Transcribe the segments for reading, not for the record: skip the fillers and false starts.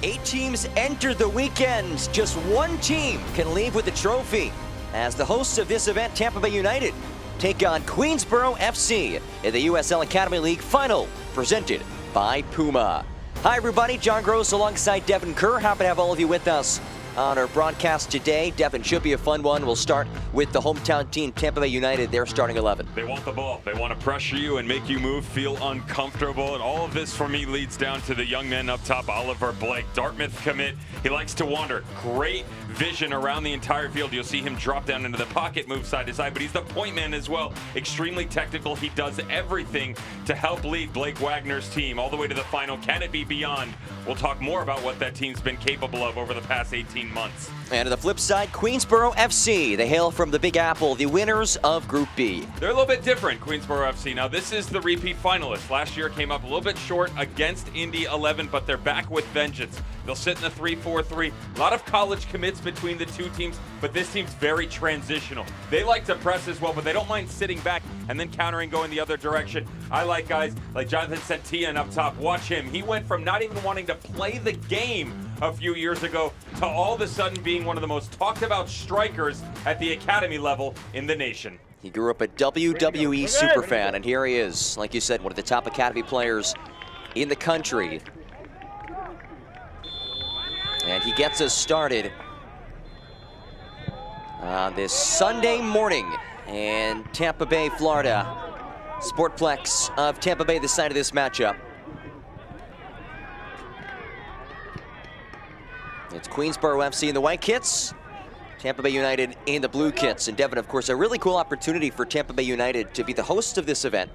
8 teams enter the weekend. Just one team can leave with the trophy. As the hosts of this event, Tampa Bay United take on Queensboro FC in the USL Academy League Final, presented by Puma. Hi everybody, John Gross alongside Devin Kerr. Happy to have all of you with us on our broadcast today. Devin, should be a fun one. We'll start with the hometown team, Tampa Bay United, their starting 11. They want the ball. They want to pressure you and make you move, feel uncomfortable. And all of this, for me, leads down to the young man up top, Oliver Blake. Dartmouth commit. He likes to wander. Great vision around the entire field. You'll see him drop down into the pocket, move side to side, but he's the point man as well. Extremely technical. He does everything to help lead Blake Wagner's team all the way to the final. Can it be beyond? We'll talk more about what that team's been capable of over the past 18 months. And on the flip side, Queensboro FC. They hail from the Big Apple, the winners of Group B. They're a little bit different, Queensboro FC. Now, this is the repeat finalist. Last year came up a little bit short against Indy 11, but they're back with vengeance. They'll sit in the 3-4-3. A lot of college commits between the two teams, but this team's very transitional. They like to press as well, but they don't mind sitting back and then countering, going the other direction. I like guys like Jonathan Sentian up top. Watch him. He went from not even wanting to play the game a few years ago to all of a sudden being one of the most talked about strikers at the academy level in the nation. He grew up a WWE superfan, and here he is, like you said, one of the top academy players in the country. And he gets us started on this Sunday morning in Tampa Bay, Florida. Sportplex of Tampa Bay, the site of this matchup. It's Queensboro FC in the white kits, Tampa Bay United in the blue kits. And Devin, of course, a really cool opportunity for Tampa Bay United to be the hosts of this event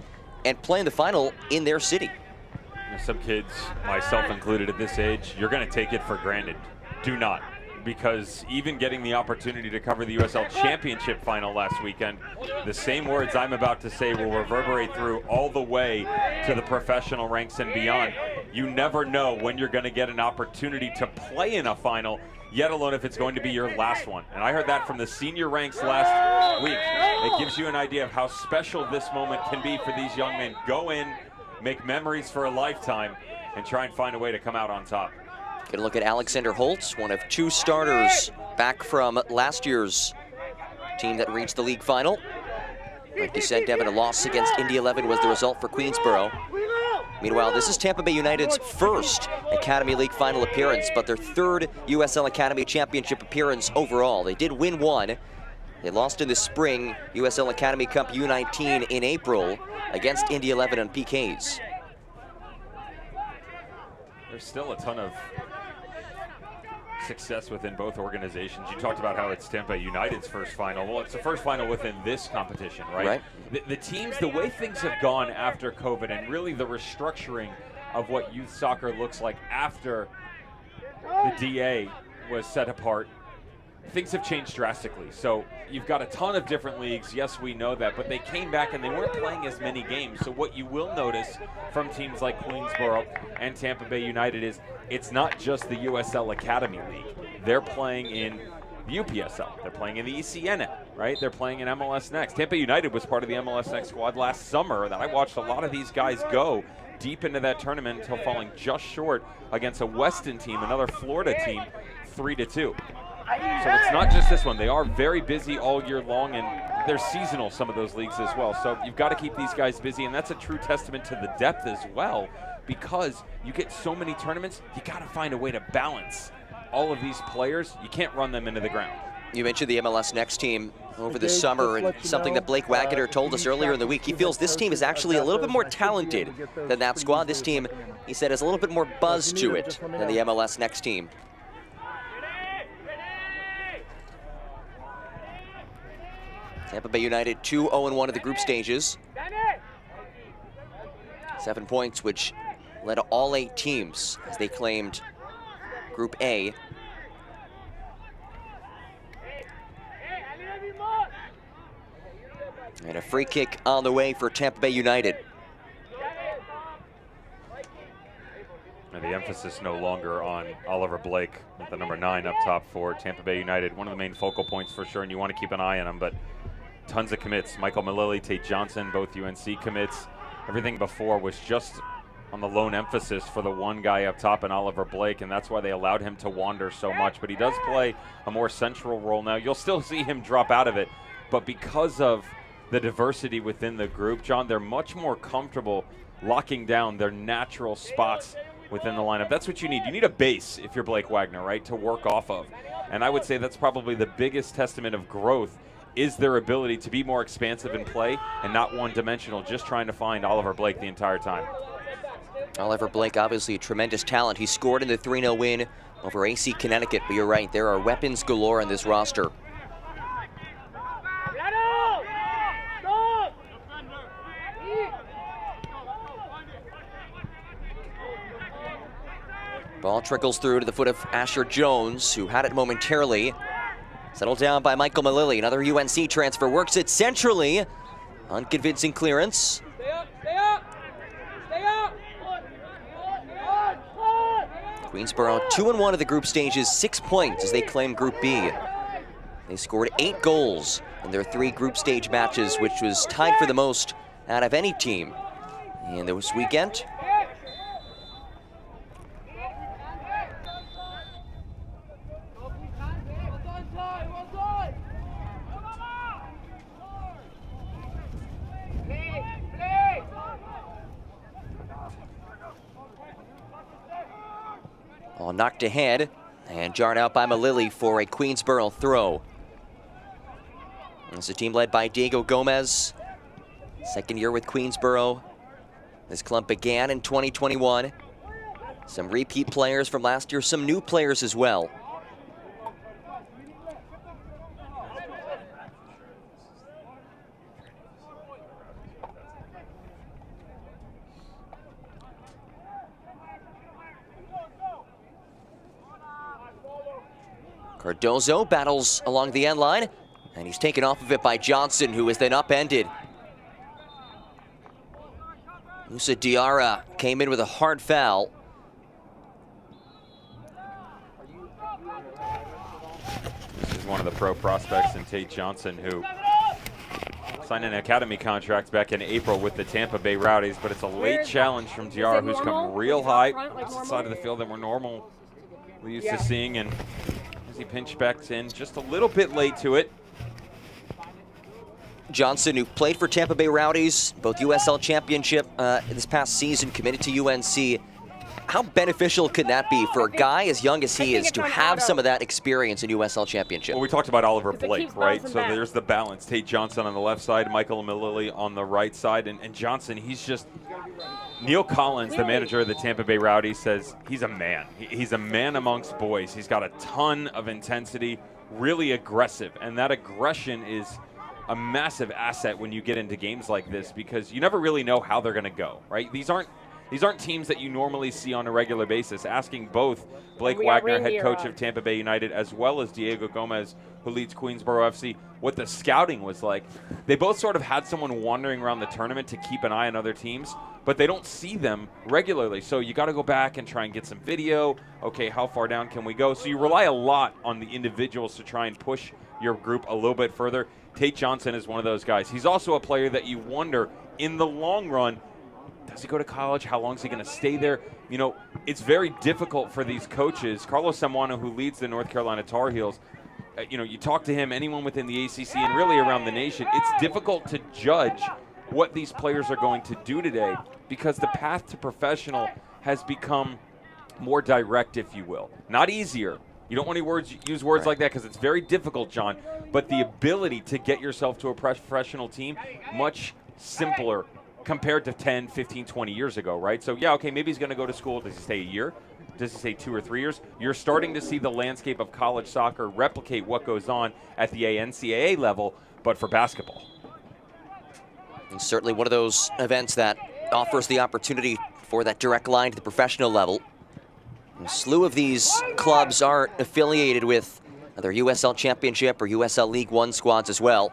and play in the final in their city. Some kids, myself included at this age, you're going to take it for granted. Do not. Because even getting the opportunity to cover the USL Championship final last weekend, the same words I'm about to say will reverberate through all the way to the professional ranks and beyond. You never know when you're going to get an opportunity to play in a final, yet alone if it's going to be your last one. And I heard that from the senior ranks last week. It gives you an idea of how special this moment can be for these young men. Go in, make memories for a lifetime, and try and find a way to come out on top. Get a look at Alexander Holtz, one of 2 starters back from last year's team that reached the league final. Like you said, Devin, a loss against Indy 11 was the result for Queensboro. Meanwhile, this is Tampa Bay United's first Academy League final appearance, but their 3rd USL Academy Championship appearance overall. They did win one. They lost in the spring USL Academy Cup U19 in April against Indy 11 on PKs. There's still a ton of success within both organizations. You talked about how it's Tampa United's first final. Well, it's the first final within this competition, right? The teams, the way things have gone after COVID and really the restructuring of what youth soccer looks like after the DA was set apart, things have changed drastically. So you've got a ton of different leagues. Yes, we know that, but they came back and they weren't playing as many games. So what you will notice from teams like Queensboro and Tampa Bay United is it's not just the USL Academy League. They're playing in the UPSL. They're playing in the ECNL, right? They're playing in MLS Next. Tampa United was part of the MLS Next squad last summer that I watched a lot of these guys go deep into that tournament until falling just short against a Weston team, another Florida team, 3-2. So it's not just this one. They are very busy all year long, and they're seasonal, some of those leagues as well. So you've got to keep these guys busy, and that's a true testament to the depth as well, because you get so many tournaments, you got to find a way to balance all of these players. You can't run them into the ground. You mentioned the MLS Next team over the summer, and something that Blake Wagner told us earlier in the week. He feels this team is actually a little bit more talented than that squad. This team, he said, has a little bit more buzz to it than the MLS Next team. Tampa Bay United 2-0-1 at the group stages. 7 points, which led to all 8 teams as they claimed Group A. And a free kick on the way for Tampa Bay United. And the emphasis no longer on Oliver Blake with the number 9 up top for Tampa Bay United. One of the main focal points for sure, and you want to keep an eye on him, but tons of commits. Michael Malili, Tate Johnson, both UNC commits. Everything before was just on the lone emphasis for the one guy up top in Oliver Blake, and that's why they allowed him to wander so much. But he does play a more central role now. You'll still see him drop out of it, but because of the diversity within the group, John, they're much more comfortable locking down their natural spots within the lineup. That's what you need. You need a base if you're Blake Wagner, right, to work off of. And I would say that's probably the biggest testament of growth, is their ability to be more expansive in play and not one-dimensional, just trying to find Oliver Blake the entire time. Oliver Blake, obviously a tremendous talent. He scored in the 3-0 win over AC Connecticut, but you're right, there are weapons galore on this roster. Ball trickles through to the foot of Asher Jones, who had it momentarily. Settled down by Michael Malili. Another UNC transfer, works it centrally. Unconvincing clearance. Stay up, stay up, stay up. Queensborough 2-1 of the group stages, 6 points as they claim Group B. They scored 8 goals in their 3 group stage matches, which was tied for the most out of any team in this weekend. All knocked ahead and jarred out by Malili for a Queensborough throw. It's a team led by Diego Gomez, second year with Queensborough. This club began in 2021. Some repeat players from last year, some new players as well. Cardozo battles along the end line, and he's taken off of it by Johnson, who is then upended. Musa Diarra came in with a hard foul. This is one of the pro prospects in Tate Johnson, who signed an academy contract back in April with the Tampa Bay Rowdies, but it's a late challenge from Diarra, who's come real high. It's the side of the field that we're normally used to seeing, and he pinch backs in just a little bit late to it. Johnson, who played for Tampa Bay Rowdies, both USL Championship this past season, committed to UNC. How beneficial could that be for a guy as young as he is to have some of that experience in USL Championship? Well, we talked about Oliver Blake, right? So there's the balance. Tate Johnson on the left side, Michael Malili on the right side, and Johnson, he's just... Neil Collins, the manager of the Tampa Bay Rowdies, says he's a man. He's a man amongst boys. He's got a ton of intensity, really aggressive, and that aggression is a massive asset when you get into games like this, because you never really know how they're going to go, right? These aren't teams that you normally see on a regular basis. Asking both Blake Wagner, head coach of Tampa Bay United, as well as Diego Gomez, who leads Queensborough FC, what the scouting was like. They both sort of had someone wandering around the tournament to keep an eye on other teams, but they don't see them regularly. So you got to go back and try and get some video. Okay, how far down can we go? So you rely a lot on the individuals to try and push your group a little bit further. Tate Johnson is one of those guys. He's also a player that you wonder, in the long run, does he go to college? How long is he going to stay there? You know, it's very difficult for these coaches. Carlos Samuano, who leads the North Carolina Tar Heels, you know, you talk to him, anyone within the ACC and really around the nation, it's difficult to judge what these players are going to do today, because the path to professional has become more direct, if you will. Not easier. You don't want to use words like that, because it's very difficult, John, but the ability to get yourself to a professional team, much simpler compared to 10, 15, 20 years ago, right? So, yeah, okay, maybe he's going to go to school. Does he stay a year? Does he stay 2 or 3 years? You're starting to see the landscape of college soccer replicate what goes on at the NCAA level, but for basketball. And certainly one of those events that offers the opportunity for that direct line to the professional level. A slew of these clubs are affiliated with either USL Championship or USL League One squads as well.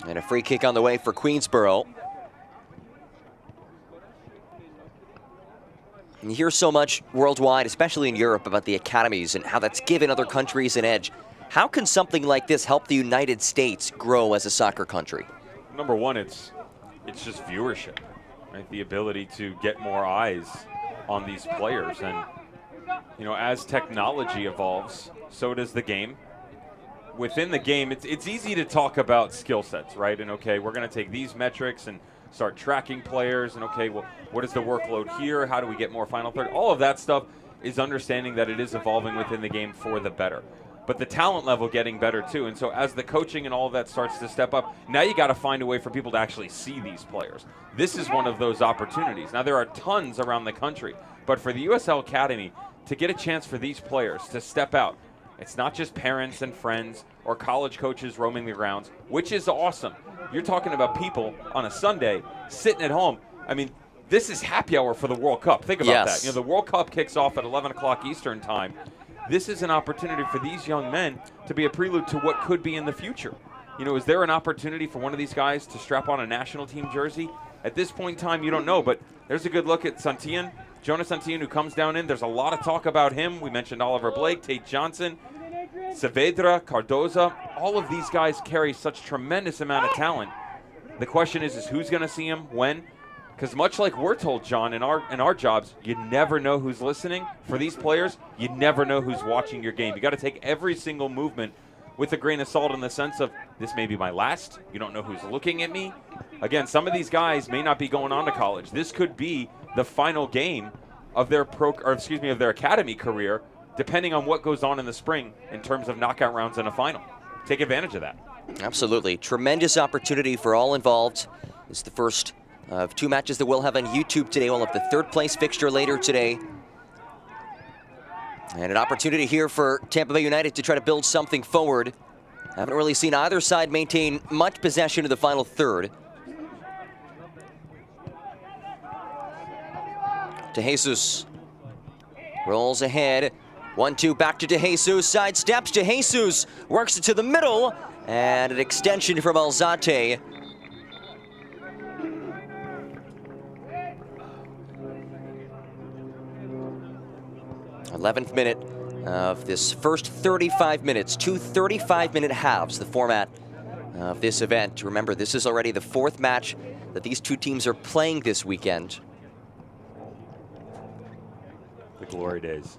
And a free kick on the way for Queensborough. You hear so much worldwide, especially in Europe, about the academies and how that's given other countries an edge. How can something like this help the United States grow as a soccer country? Number one, it's just viewership, right? The ability to get more eyes on these players. And, you know, as technology evolves, so does the game. Within the game, it's easy to talk about skill sets, right? And, okay, we're going to take these metrics and start tracking players. And, okay, well, what is the workload here? How do we get more final third? All of that stuff is understanding that it is evolving within the game for the better. But the talent level getting better too. And so as the coaching and all of that starts to step up, now you got to find a way for people to actually see these players. This is one of those opportunities. Now there are tons around the country, but for the USL Academy to get a chance for these players to step out, it's not just parents and friends or college coaches roaming the grounds, which is awesome. You're talking about people on a Sunday sitting at home. I mean, this is happy hour for the World Cup. Think about that. You know, the World Cup kicks off at 11 o'clock Eastern time. This is an opportunity for these young men to be a prelude to what could be in the future. You know, is there an opportunity for one of these guys to strap on a national team jersey? At this point in time, you don't know, but there's a good look at Santillan, Jonas Santillan, who comes down in. There's a lot of talk about him. We mentioned Oliver Blake, Tate Johnson, Saavedra, Cardoza. All of these guys carry such tremendous amount of talent. The question is who's going to see him, when? Because much like we're told, John, in our jobs, you never know who's listening. For these players, you never know who's watching your game. You got to take every single movement with a grain of salt in the sense of, this may be my last. You don't know who's looking at me. Again, some of these guys may not be going on to college. This could be the final game of their of their academy career, depending on what goes on in the spring in terms of knockout rounds and a final. Take advantage of that. Absolutely. Tremendous opportunity for all involved. It's the first of two matches that we'll have on YouTube today. We'll have the third place fixture later today. And an opportunity here for Tampa Bay United to try to build something forward. Haven't really seen either side maintain much possession in the final third. De Jesus rolls ahead. 1-2 back to De Jesus. Side steps. De Jesus works it to the middle. And an extension from Alzate. 11th minute of this first 35 minutes, two 35-minute halves, the format of this event. Remember, this is already the fourth match that these two teams are playing this weekend. The glory days.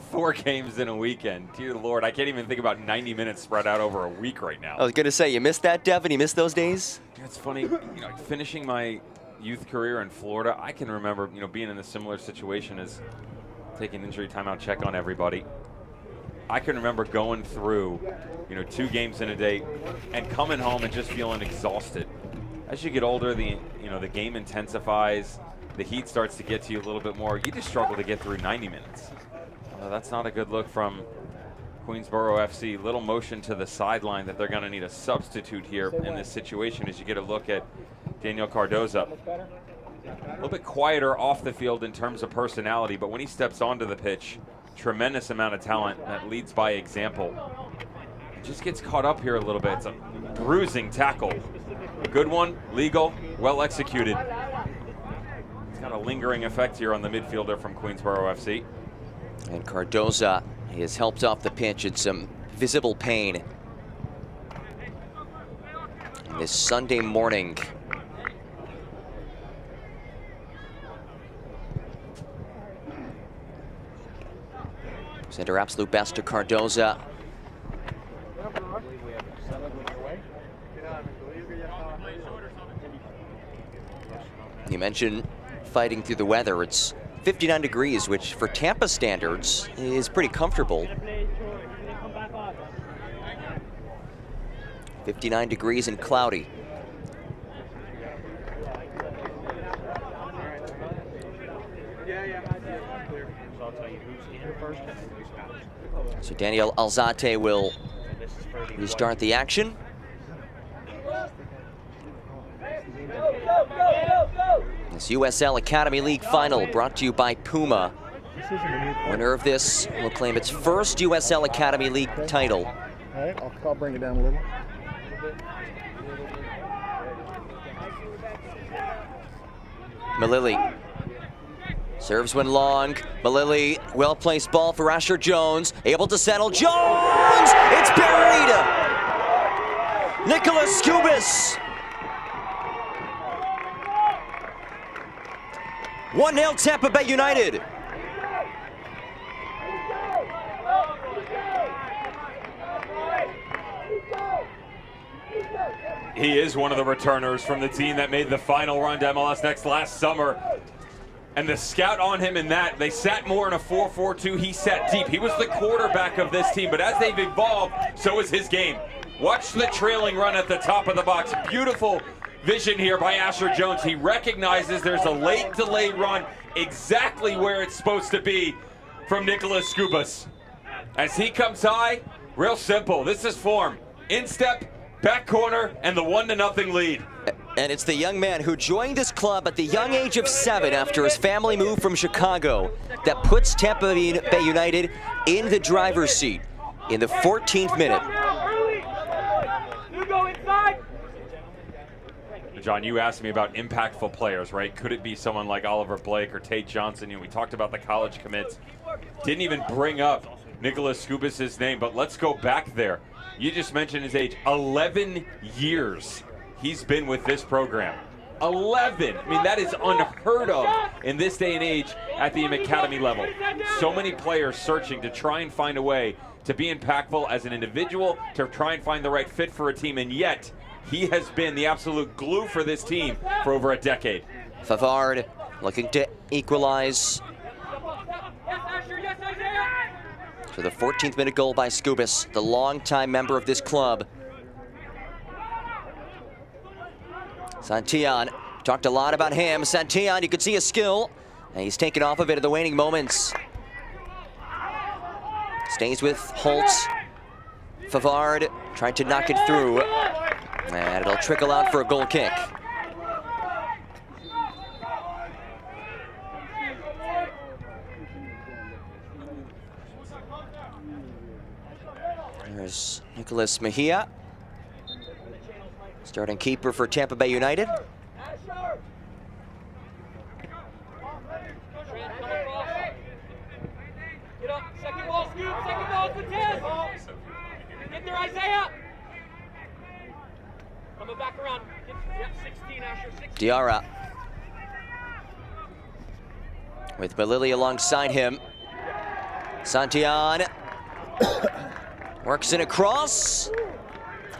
4 games in a weekend. Dear Lord, I can't even think about 90 minutes spread out over a week right now. I was going to say, you missed that, Devin? You missed those days? It's funny, you know, finishing my youth career in Florida, I can remember, you know, being in a similar situation as taking injury timeout check on everybody. I can remember going through, you know, 2 games in a day and coming home and just feeling exhausted. As you get older, the game intensifies, the heat starts to get to you a little bit more. You just struggle to get through 90 minutes. That's not a good look from Queensboro FC. Little motion to the sideline that they're going to need a substitute here in this situation as you get a look at Daniel Cardoza. A little bit quieter off the field in terms of personality, but when he steps onto the pitch, tremendous amount of talent that leads by example. It just gets caught up here a little bit. It's a bruising tackle. A good one, legal, well executed. It's got a lingering effect here on the midfielder from Queensboro FC. And Cardoza is helped off the pitch in some visible pain this Sunday morning. Send her absolute best to Cardoza. You mentioned fighting through the weather. It's 59 degrees, which for Tampa standards is pretty comfortable. 59 degrees and cloudy. So Daniel Alzate will restart the action. This USL Academy League final brought to you by Puma. Winner of this will claim its first USL Academy League title. All right, I'll bring it down a little. Malili Serves one long. Malili, well-placed ball for Asher Jones. Able to settle. Jones! It's buried! Nicholas Skubis! 1-0 Tampa Bay United. He is one of the returners from the team that made the final run to MLS Next last summer. And the scout on him in that, they sat more in a 4-4-2. He sat deep. He was the quarterback of this team, but as they've evolved, so is his game. Watch the trailing run at the top of the box. Beautiful vision here by Asher Jones. He recognizes there's a late delayed run exactly where it's supposed to be from Nicholas Skubis. As he comes high, real simple. This is form. Instep, back corner, and the 1-0 lead. And it's the young man who joined this club at the young age of 7 after his family moved from Chicago that puts Tampa Bay United in the driver's seat in the 14th minute. John, you asked me about impactful players, right? Could it be someone like Oliver Blake or Tate Johnson? You know, we talked about the college commits. Didn't even bring up Nicholas Skubis' name, but let's go back there. You just mentioned his age. 11 years he's been with this program. 11. I mean, that is unheard of in this day and age at the academy level. So many players searching to try and find a way to be impactful as an individual, to try and find the right fit for a team, and yet he has been the absolute glue for this team for over a decade. Favard looking to equalize. So the 14th minute goal by Skubis, the longtime member of this club. Santillan, talked a lot about him. Santillan, you could see his skill, and he's taken off of it in the waning moments. Stays with Holtz. Favard trying to knock it through, and it'll trickle out for a goal kick. There's Nicholas Mejia, starting keeper for Tampa Bay United. Get up, second ball, Scoop, second ball, good test. Get there, Isaiah. Coming back around. Yep, 16, Asher, 16. Diarra with Malili alongside him. Santillan works in a cross,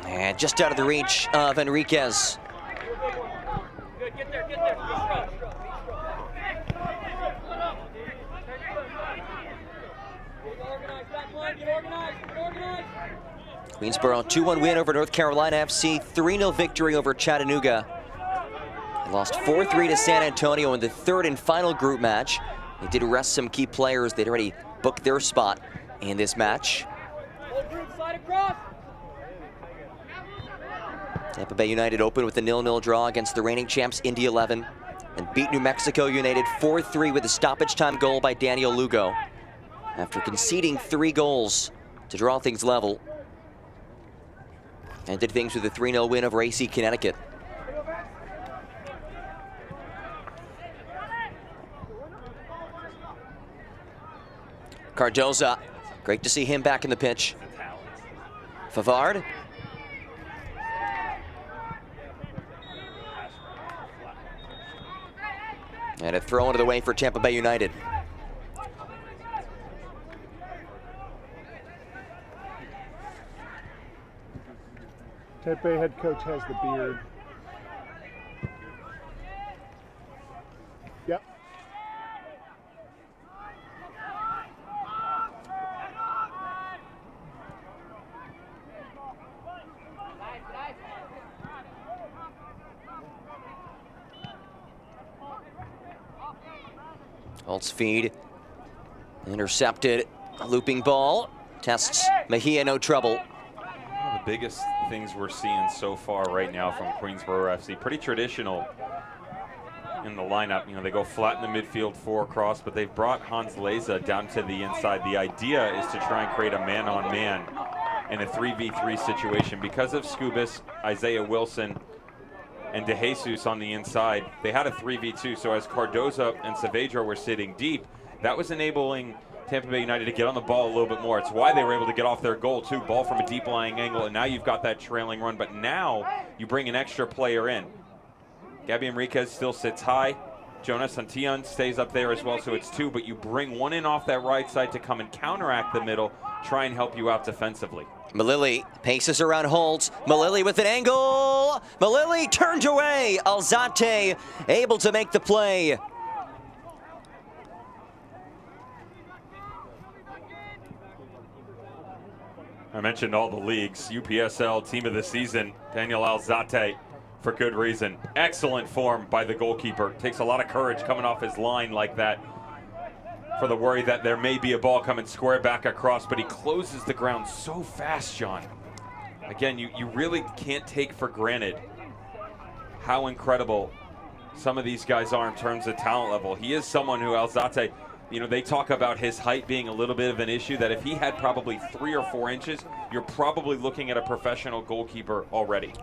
and just out of the reach of Enriquez. Good, get there, get there. Good throw. Get organized, back line, get organized, get organized. Queensboro 2-1 win over North Carolina FC, 3-0 victory over Chattanooga. They lost 4-3 to San Antonio in the third and final group match. They did rest some key players. They'd already booked their spot in this match. Tampa Bay United opened with a 0-0 draw against the reigning champs Indy 11 and beat New Mexico United 4-3 with a stoppage time goal by Daniel Lugo after conceding 3 goals to draw things level, and did things with a 3-0 win over AC Connecticut. Cardoza, great to see him back in the pitch. Favard. And a throw into the way for Tampa Bay United. Tampa Bay head coach has the beard. Yep. Holtz feed, intercepted, a looping ball, tests Mejia, no trouble. One of the biggest things we're seeing so far right now from Queensboro FC, pretty traditional in the lineup. You know, they go flat in the midfield, 4 across, but they've brought Hans Leza down to the inside. The idea is to try and create a man-on-man in a 3v3 situation. Because of Skubis, Isaiah Wilson, and De Jesus on the inside. They had a 3v2, so as Cardoza and Saavedra were sitting deep, that was enabling Tampa Bay United to get on the ball a little bit more. It's why they were able to get off their goal too, ball from a deep lying angle, and now you've got that trailing run, but now you bring an extra player in. Gabby Enriquez still sits high. Jonas Santillan stays up there as well, so it's 2, but you bring one in off that right side to come and counteract the middle, try and help you out defensively. Malili paces around Holtz. Malili with an angle. Malili turned away. Alzate able to make the play. I mentioned all the leagues. UPSL Team of the Season, Daniel Alzate, for good reason. Excellent form by the goalkeeper. Takes a lot of courage coming off his line like that for the worry that there may be a ball coming square back across, but he closes the ground so fast, John. Again, you really can't take for granted how incredible some of these guys are in terms of talent level. He is someone who, Alzate, you know, they talk about his height being a little bit of an issue, that if he had probably 3 or 4 inches, you're probably looking at a professional goalkeeper already.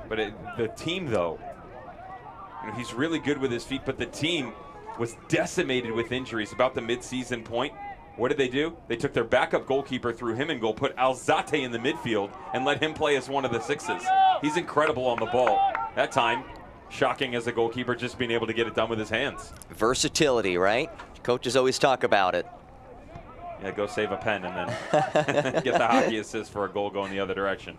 But the team, though, you know, he's really good with his feet, but the team was decimated with injuries about the mid-season point. What did they do? They took their backup goalkeeper, threw him in goal, put Alzate in the midfield, and let him play as one of the 6s. He's incredible on the ball. That time, shocking as a goalkeeper, just being able to get it done with his hands. Versatility, right? Coaches always talk about it. Yeah, go save a pen and then get the hockey assist for a goal going the other direction.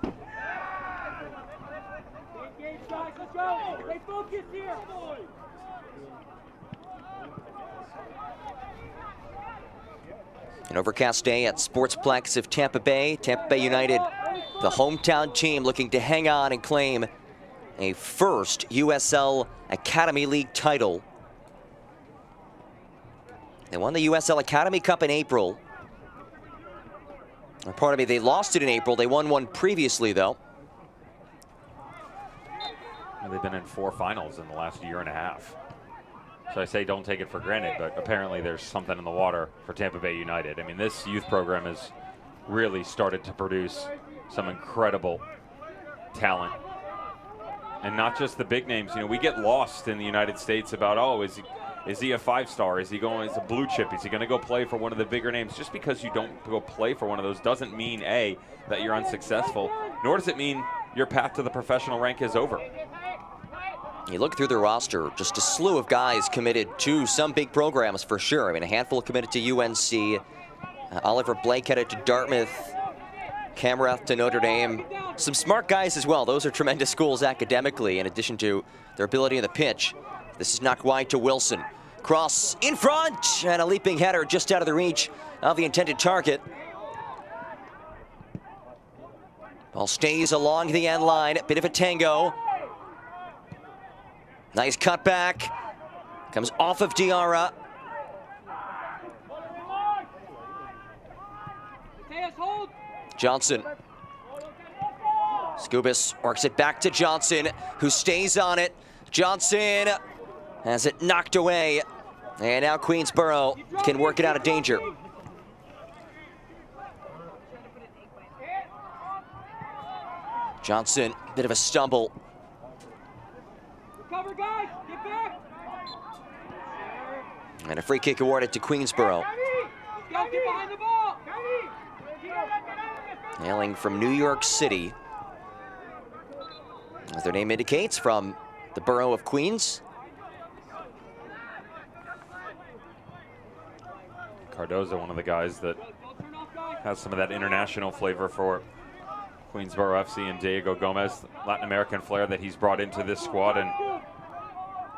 Let's go. Stay focused here. An overcast day at Sportsplex of Tampa Bay. Tampa Bay United, the hometown team, looking to hang on and claim a first USL Academy League title. They won the USL Academy Cup in April. Or pardon me, they lost it in April. They won one previously, though. And they've been in 4 finals in the last year and a half. So I say don't take it for granted, but apparently there's something in the water for Tampa Bay United. I mean, this youth program has really started to produce some incredible talent. And not just the big names. You know, we get lost in the United States about, oh, is he a 5-star? Is he going as a blue chip? Is he going to go play for one of the bigger names? Just because you don't go play for one of those doesn't mean, A, that you're unsuccessful, nor does it mean your path to the professional rank is over. You look through the roster, just a slew of guys committed to some big programs for sure. I mean, a handful committed to UNC. Oliver Blake headed to Dartmouth. Camerath to Notre Dame. Some smart guys as well. Those are tremendous schools academically, in addition to their ability on the pitch. This is knocked wide to Wilson. Cross in front, and a leaping header just out of the reach of the intended target. Ball stays along the end line. Bit of a tango. Nice cutback. Comes off of Diarra. Johnson. Skubis works it back to Johnson, who stays on it. Johnson has it knocked away. And now Queensborough can work it out of danger. Johnson, bit of a stumble. Cover, guys. Get back. And a free kick awarded to Queensborough. Let's go. Get behind the ball. Hailing from New York City, as their name indicates, from the borough of Queens. Cardoza, one of the guys that has some of that international flavor for Queensborough FC, and Diego Gomez, Latin American flair that he's brought into this squad, and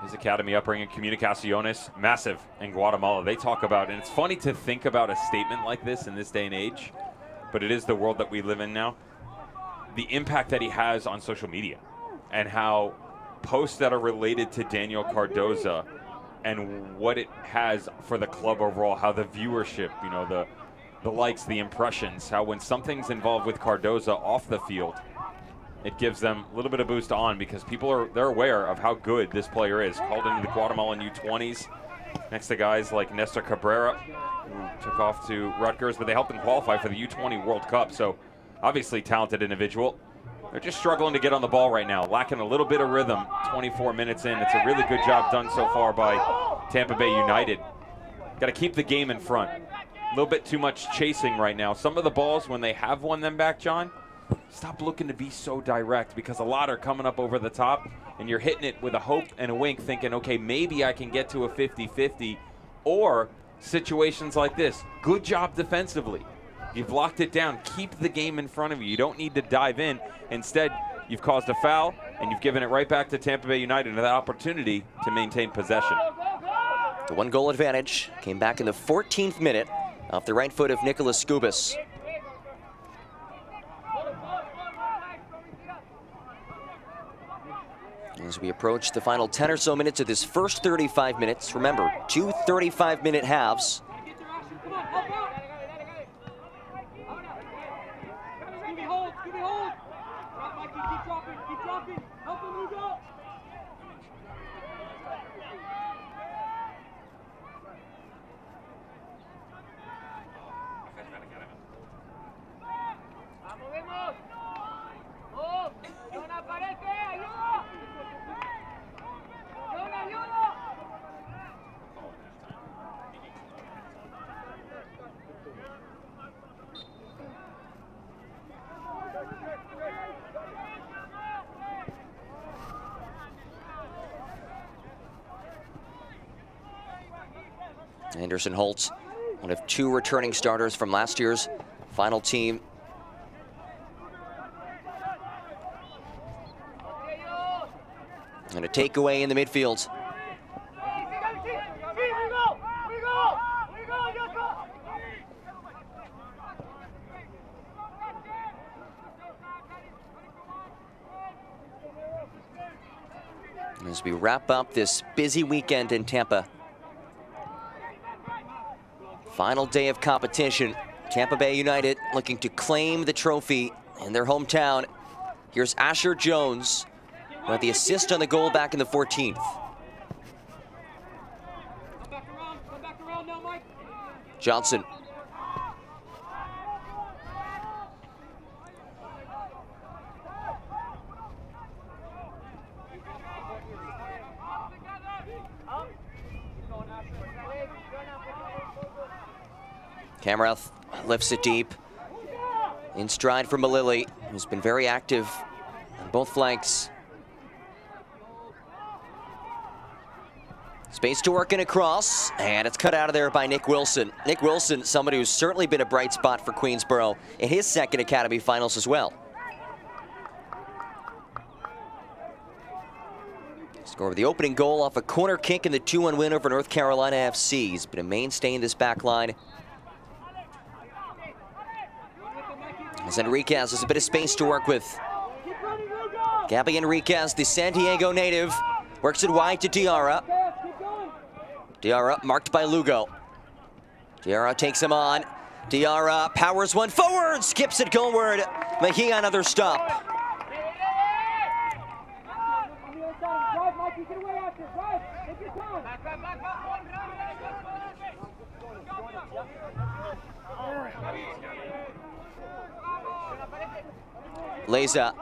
his academy upbringing, Comunicaciones, massive in Guatemala. They talk about, and it's funny to think about a statement like this in this day and age, but it is the world that we live in now. The impact that he has on social media, and how posts that are related to Daniel Cardoza and what it has for the club overall, how the viewership, you know, the likes, the impressions, how when something's involved with Cardoza off the field, it gives them a little bit of boost on, because they're aware of how good this player is. Called into the Guatemalan U20s next to guys like Nestor Cabrera, who took off to Rutgers, but they helped him qualify for the U20 World Cup. So obviously talented individual. They're just struggling to get on the ball right now, lacking a little bit of rhythm. 24 minutes in. It's a really good job done so far by Tampa Bay United. Got to keep the game in front. A little bit too much chasing right now. Some of the balls, when they have won them back, John, stop looking to be so direct, because a lot are coming up over the top, and you're hitting it with a hope and a wink, thinking, okay, maybe I can get to a 50-50, or situations like this. Good job defensively. You've locked it down. Keep the game in front of you. You don't need to dive in. Instead, you've caused a foul, and you've given it right back to Tampa Bay United that opportunity to maintain possession. The 1-goal advantage came back in the 14th minute off the right foot of Nicholas Skubas. As we approach the final 10 or so minutes of this first 35 minutes, remember, 2 35-minute halves. Anderson Holtz, one of 2 returning starters from last year's final team. And a takeaway in the midfield. As we wrap up this busy weekend in Tampa. Final day of competition. Tampa Bay United looking to claim the trophy in their hometown. Here's Asher Jones with the assist on the goal back in the 14th. Johnson. Kamrath lifts it deep. In stride for Malili, who's been very active on both flanks. Space to work in across, and it's cut out of there by Nick Wilson. Nick Wilson, somebody who's certainly been a bright spot for Queensborough in his second Academy finals as well. Scored the opening goal off a corner kick in the 2-1 win over North Carolina FC. He's been a mainstay in this back line. As Enriquez has a bit of space to work with. Gabby Enriquez, the San Diego native, works it wide to Diarra. Diarra marked by Lugo. Diarra takes him on. Diarra powers one forward, skips it goalward. Mejia another stop. Leza.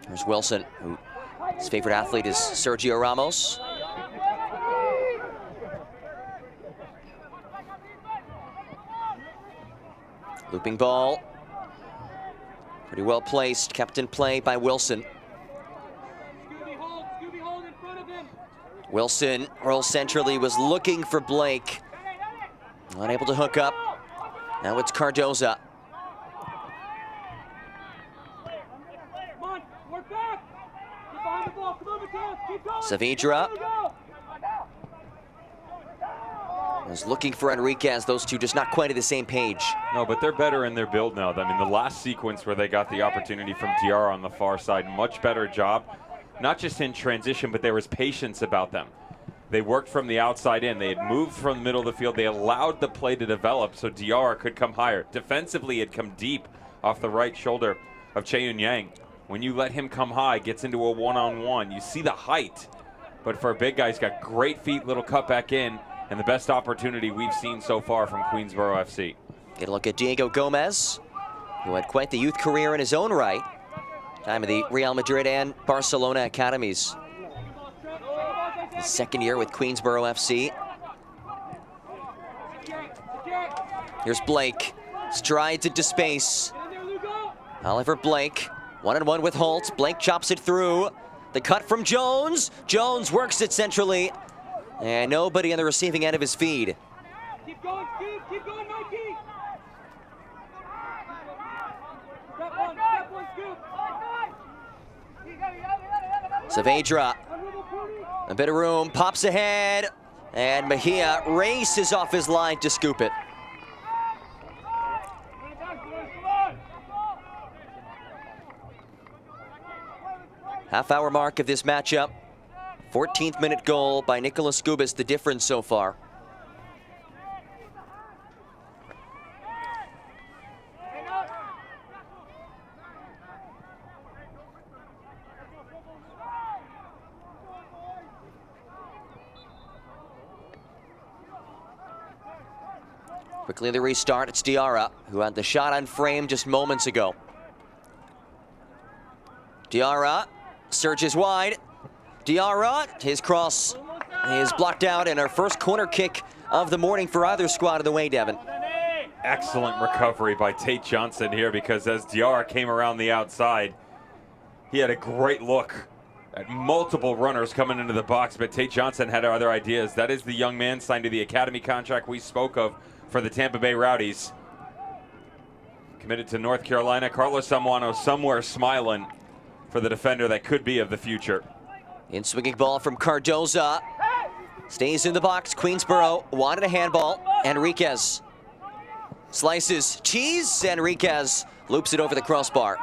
There's Wilson, who his favorite athlete is Sergio Ramos. Looping ball. Pretty well placed, kept in play by Wilson. Wilson rolls centrally, was looking for Blake. Unable to hook up. Now it's Cardoza. Saavedra was looking for Enriquez. Those two just not quite at the same page. No, but they're better in their build now. I mean, the last sequence where they got the opportunity from Diarra on the far side, much better job. Not just in transition, but there was patience about them. They worked from the outside in. They had moved from the middle of the field. They allowed the play to develop so Diarra could come higher. Defensively, it come deep off the right shoulder of Cheyun Yang. When you let him come high, gets into a one-on-one, you see the height. But for a big guy, he's got great feet, little cut back in, and the best opportunity we've seen so far from Queensboro FC. Get a look at Diego Gomez, who had quite the youth career in his own right. Time of the Real Madrid and Barcelona academies. His second year with Queensboro FC. Here's Blake, strides into space. Oliver Blake, one-on-one with Holt. Blake chops it through. The cut from Jones. Jones works it centrally. And nobody on the receiving end of his feed. Keep going, Scoop. Keep going, Mikey. Step one, Scoop. Saavedra, a bit of room, pops ahead. And Mejia races off his line to scoop it. Half-hour mark of this matchup. 14th minute goal by Nicolas Gubis, the difference so far. Quickly the restart, it's Diarra, who had the shot on frame just moments ago. Diarra surges wide. Diarra, his cross is blocked out, and our first corner kick of the morning for either squad of the way, Devin. Excellent recovery by Tate Johnson here, because as Diarra came around the outside, he had a great look at multiple runners coming into the box, but Tate Johnson had other ideas. That is the young man signed to the academy contract we spoke of for the Tampa Bay Rowdies. Committed to North Carolina. Carlos Samuano somewhere smiling for the defender that could be of the future. In swinging ball from Cardoza. Stays in the box. Queensboro wanted a handball. Enriquez slices cheese. Enriquez loops it over the crossbar.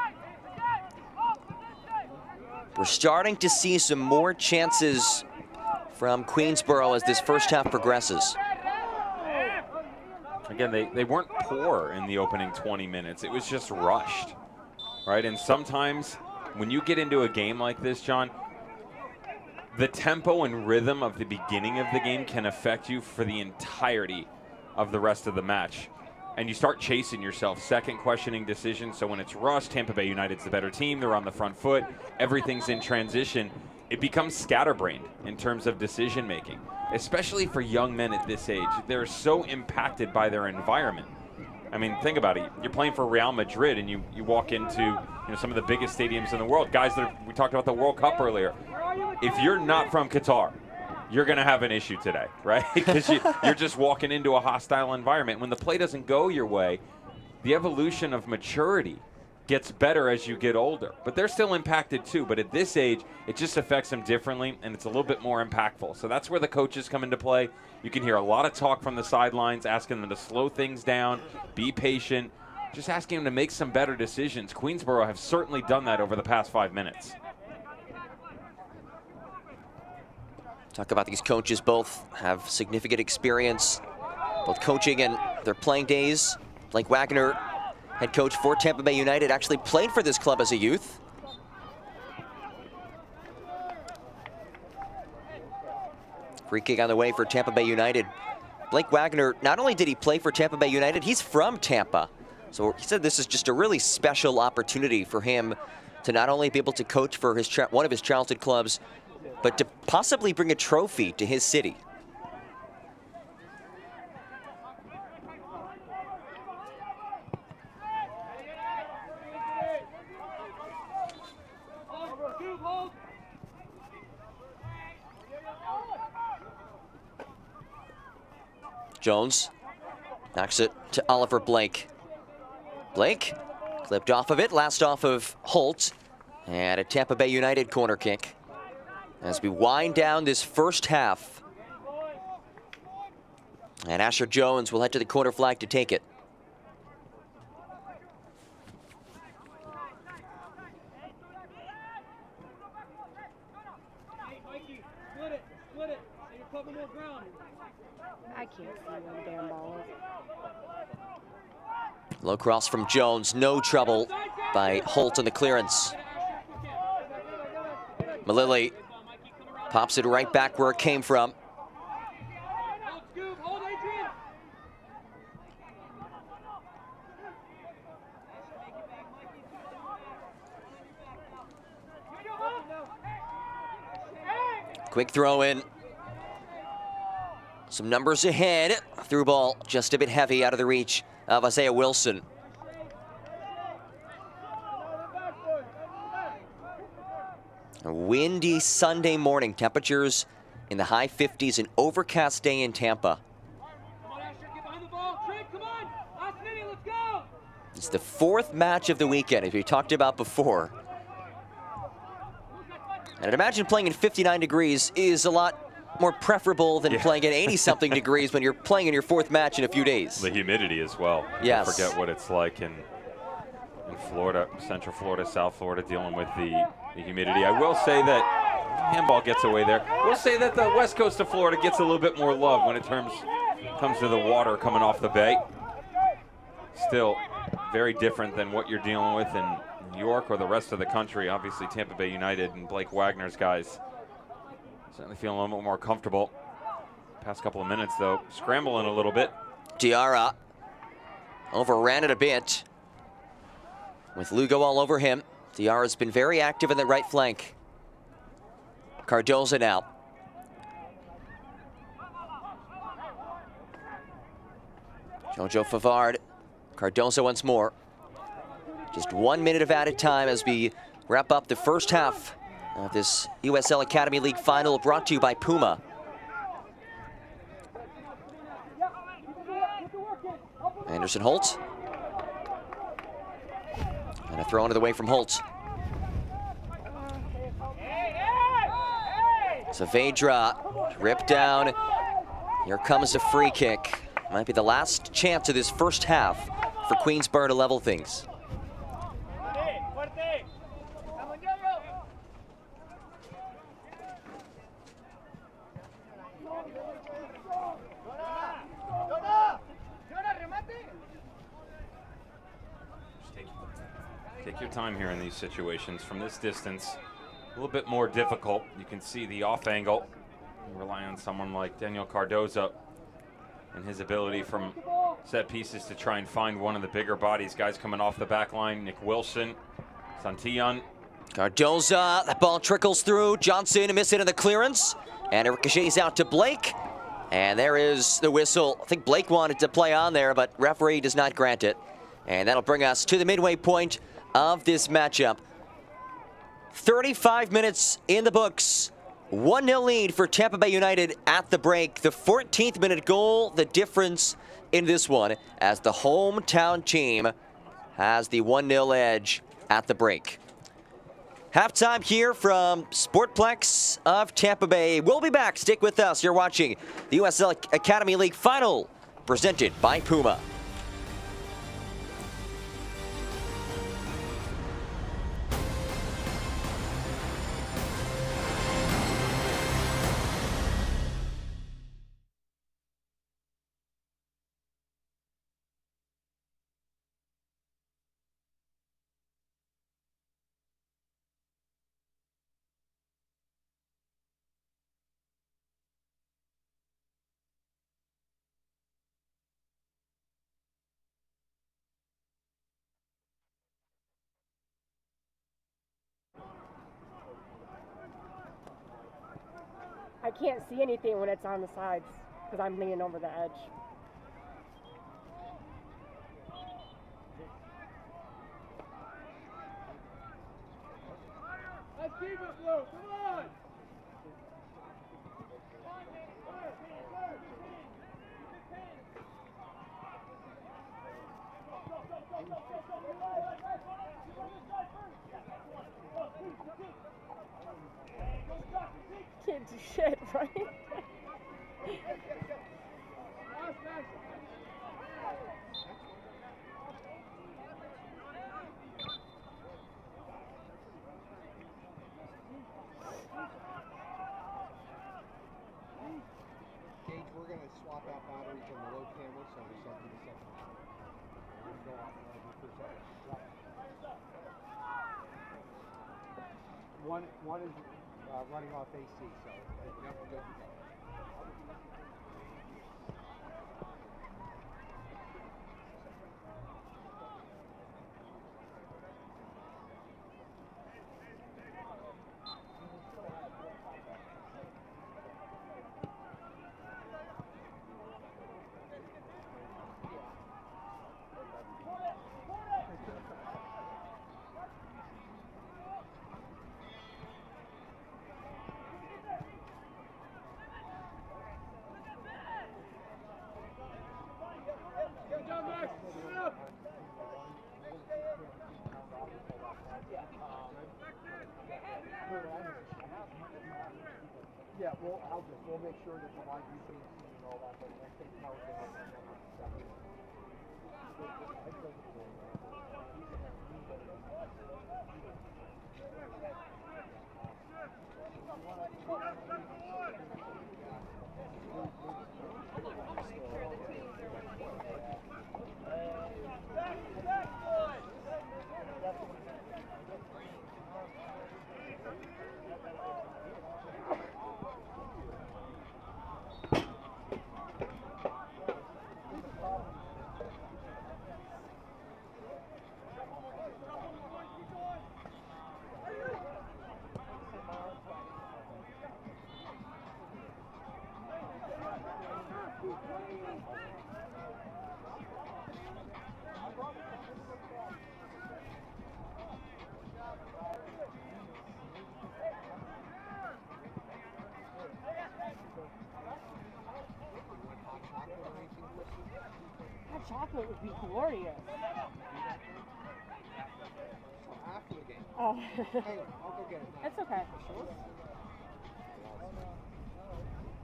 We're starting to see some more chances from Queensboro as this first half progresses. Again, they weren't poor in the opening 20 minutes. It was just rushed, right? And sometimes when you get into a game like this, John, the tempo and rhythm of the beginning of the game can affect you for the entirety of the rest of the match. And you start chasing yourself, second questioning decisions. So when it's rushed, Tampa Bay United's the better team. They're on the front foot. Everything's in transition. It becomes scatterbrained in terms of decision making, especially for young men at this age. They're so impacted by their environment. I mean, think about it. You're playing for Real Madrid, and you walk into some of the biggest stadiums in the world. Guys, we talked about the World Cup earlier. If you're not from Qatar, you're going to have an issue today, right? Because you're just walking into a hostile environment. When the play doesn't go your way, the evolution of maturity gets better as you get older. But they're still impacted too. But at this age, it just affects them differently, and it's a little bit more impactful. So that's where the coaches come into play. You can hear a lot of talk from the sidelines, asking them to slow things down, be patient, just asking them to make some better decisions. Queensboro have certainly done that over the past 5 minutes. Talk about these coaches, both have significant experience, both coaching and their playing days. Blake Wagner, head coach for Tampa Bay United, actually played for this club as a youth. Free kick on the way for Tampa Bay United. Blake Wagner, not only did he play for Tampa Bay United, he's from Tampa. So he said this is just a really special opportunity for him to not only be able to coach for his one of his childhood clubs, but to possibly bring a trophy to his city. Jones knocks it to Oliver Blake. Blake clipped off of it, last off of Holt, and a Tampa Bay United corner kick as we wind down this first half. And Asher Jones will head to the corner flag to take it. I can't see where the damn ball is. Low cross from Jones, no trouble by Holt on the clearance. Malili pops it right back where it came from. Quick throw in. Some numbers ahead. Through ball just a bit heavy out of the reach of Isaiah Wilson. A windy Sunday morning. Temperatures in the high 50s, an overcast day in Tampa. It's the fourth match of the weekend, as we talked about before. And I'd imagine playing in 59 degrees is a lot more preferable than playing at 80-something degrees when you're playing in your fourth match in a few days. The humidity as well. Yes. Don't forget what it's like in Florida, Central Florida, South Florida, dealing with the humidity. I will say that handball gets away there. We'll say that the west coast of Florida gets a little bit more love when it comes to the water coming off the bay. Still very different than what you're dealing with in New York or the rest of the country. Obviously, Tampa Bay United and Blake Wagner's guys certainly feeling a little bit more comfortable. Past couple of minutes, though, scrambling a little bit. Diarra overran it a bit with Lugo all over him. Diarra's been very active in the right flank. Cardoza now. Jojo Favard. Cardoza once more. Just 1 minute of added time as we wrap up the first half of this USL Academy League final, brought to you by Puma. Anderson Holt. And a throw into the way from Holt. Saavedra ripped down. Here comes a free kick. Might be the last chance of this first half for Queensborough to level things. Take your time here in these situations. From this distance, a little bit more difficult. You can see the off angle. You rely on someone like Daniel Cardoza and his ability from set pieces to try and find one of the bigger bodies. Guys coming off the back line, Nick Wilson, Santillan. Cardoza, that ball trickles through. Johnson missing in the clearance. And it ricochets out to Blake. And there is the whistle. I think Blake wanted to play on there, but referee does not grant it. And that'll bring us to the midway point of this matchup. 35 minutes in the books. 1-0 lead for Tampa Bay United at the break. The 14th minute goal, the difference in this one, as the hometown team has the 1-0 edge at the break. Halftime here from Sportplex of Tampa Bay. We'll be back. Stick with us. You're watching the USL Academy League final, presented by Puma. I can't see anything when it's on the sides because I'm leaning over the edge. Let's keep it, Blue. Come on. Can't do shit, right? Gage, we're going to swap out batteries on the low camera, so we'll set to the second. We're going to go off the first second. One is running off AC, so yep, we're good to go. Yeah, we'll make sure that the live routine and all that, but I think Hot chocolate would be glorious. after the game. Oh. Hang on, I'll go get it now. That's okay. Sure?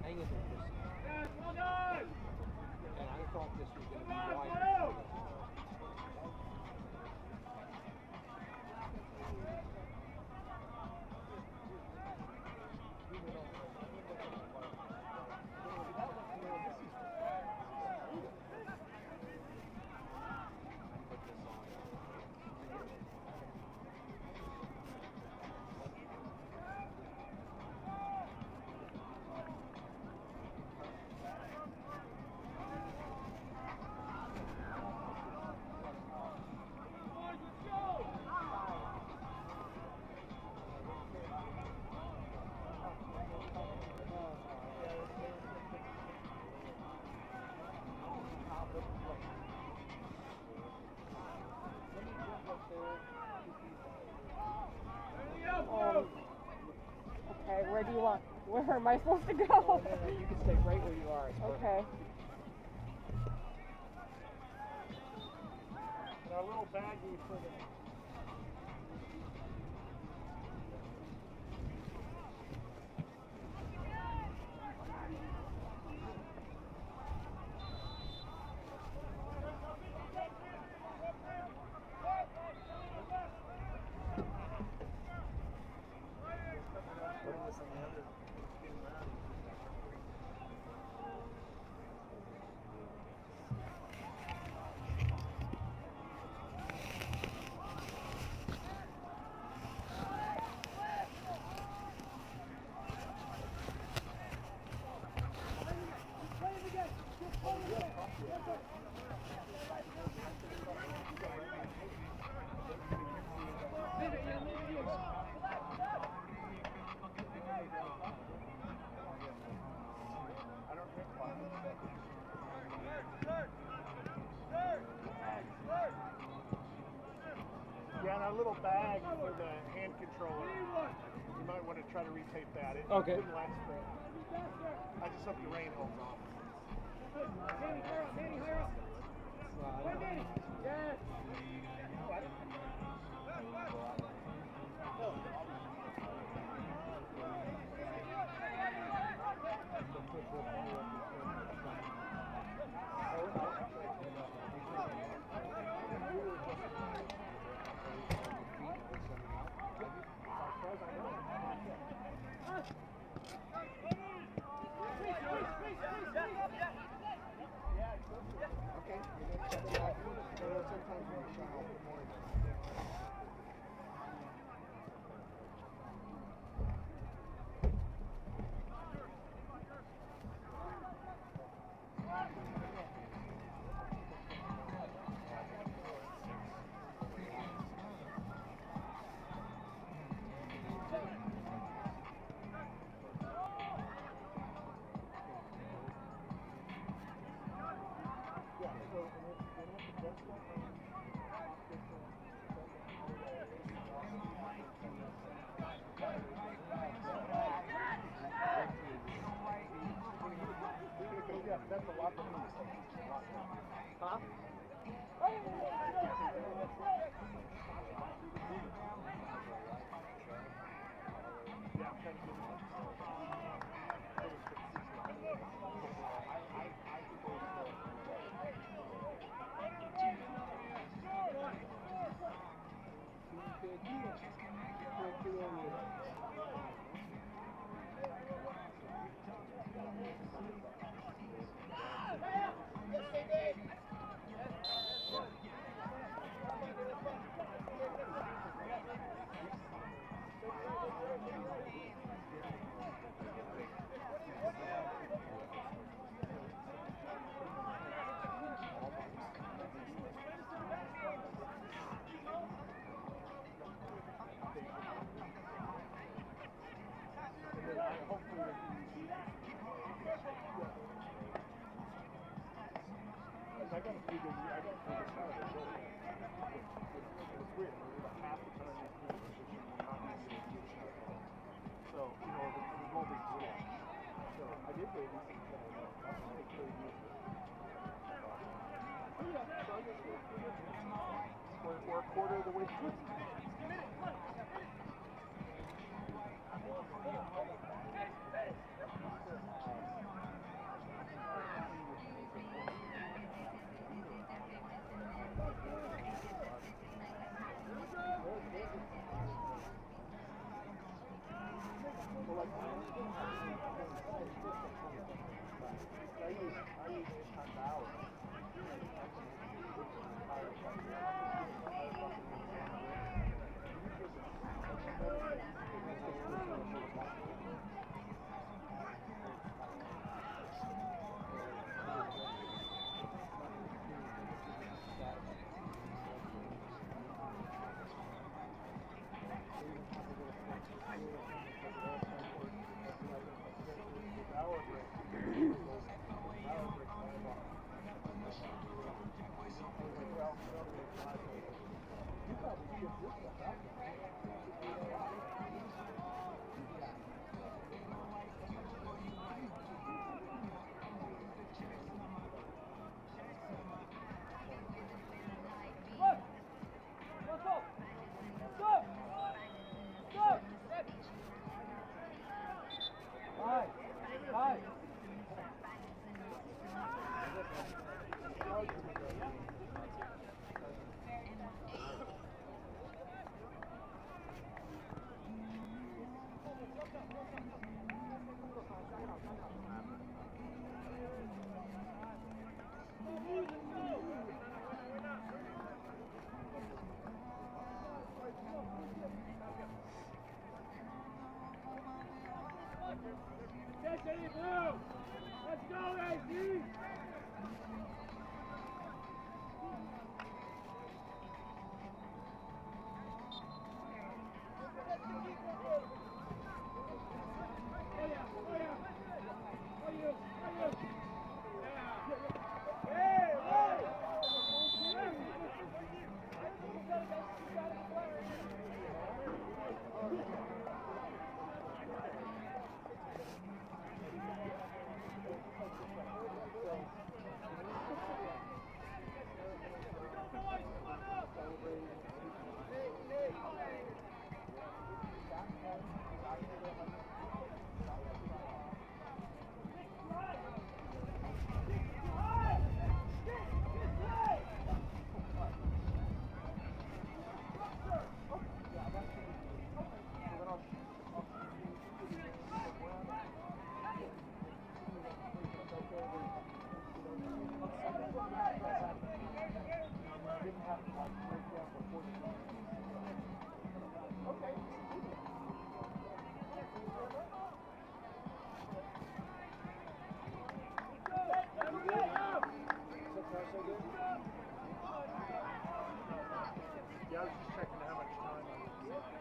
Hang in there, Chris. And I thought this was going to be wide. Okay, where do you want? Where am I supposed to go? No, you can stay right where you are. It's perfect. Okay. And our little baggie for the Yeah, and our little bag for the hand controller, you might want to try to retape that. It wouldn't last forever. I just hope the rain holds off. Yes. Okay, sometimes we're Huh? We're a quarter of the way through. Let's go, AC! Yeah, I was just checking how much time I was.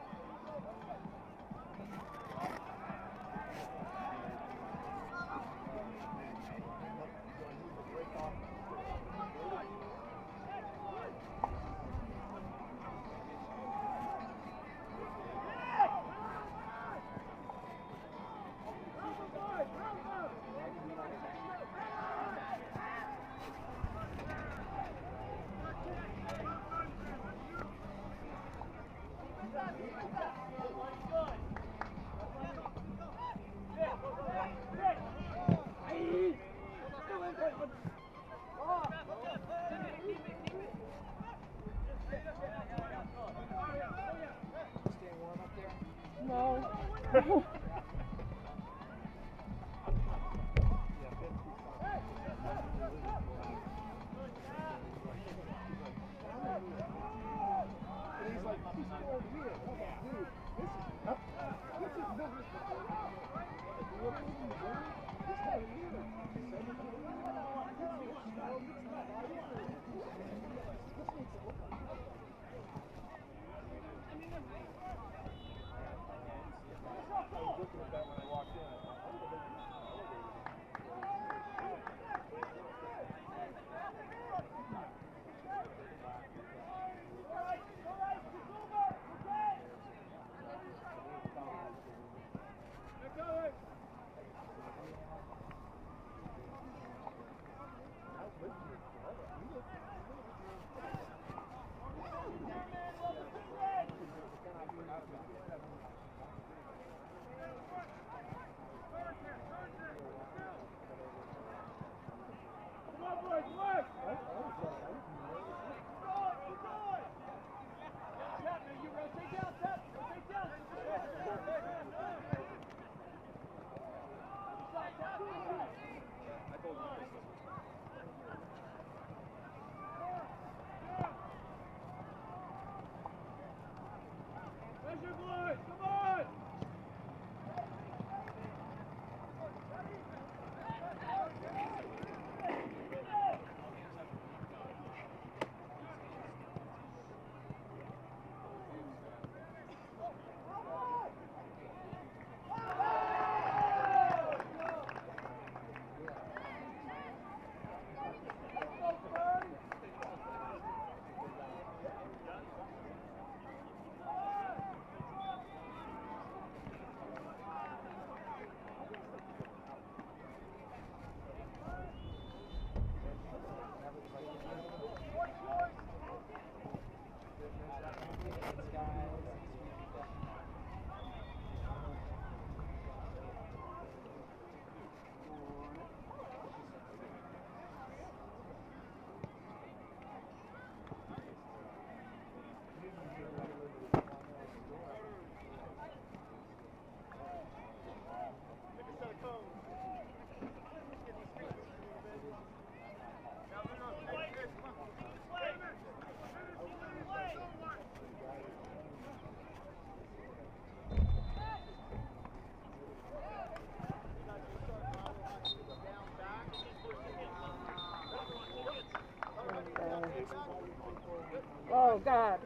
Oh, God.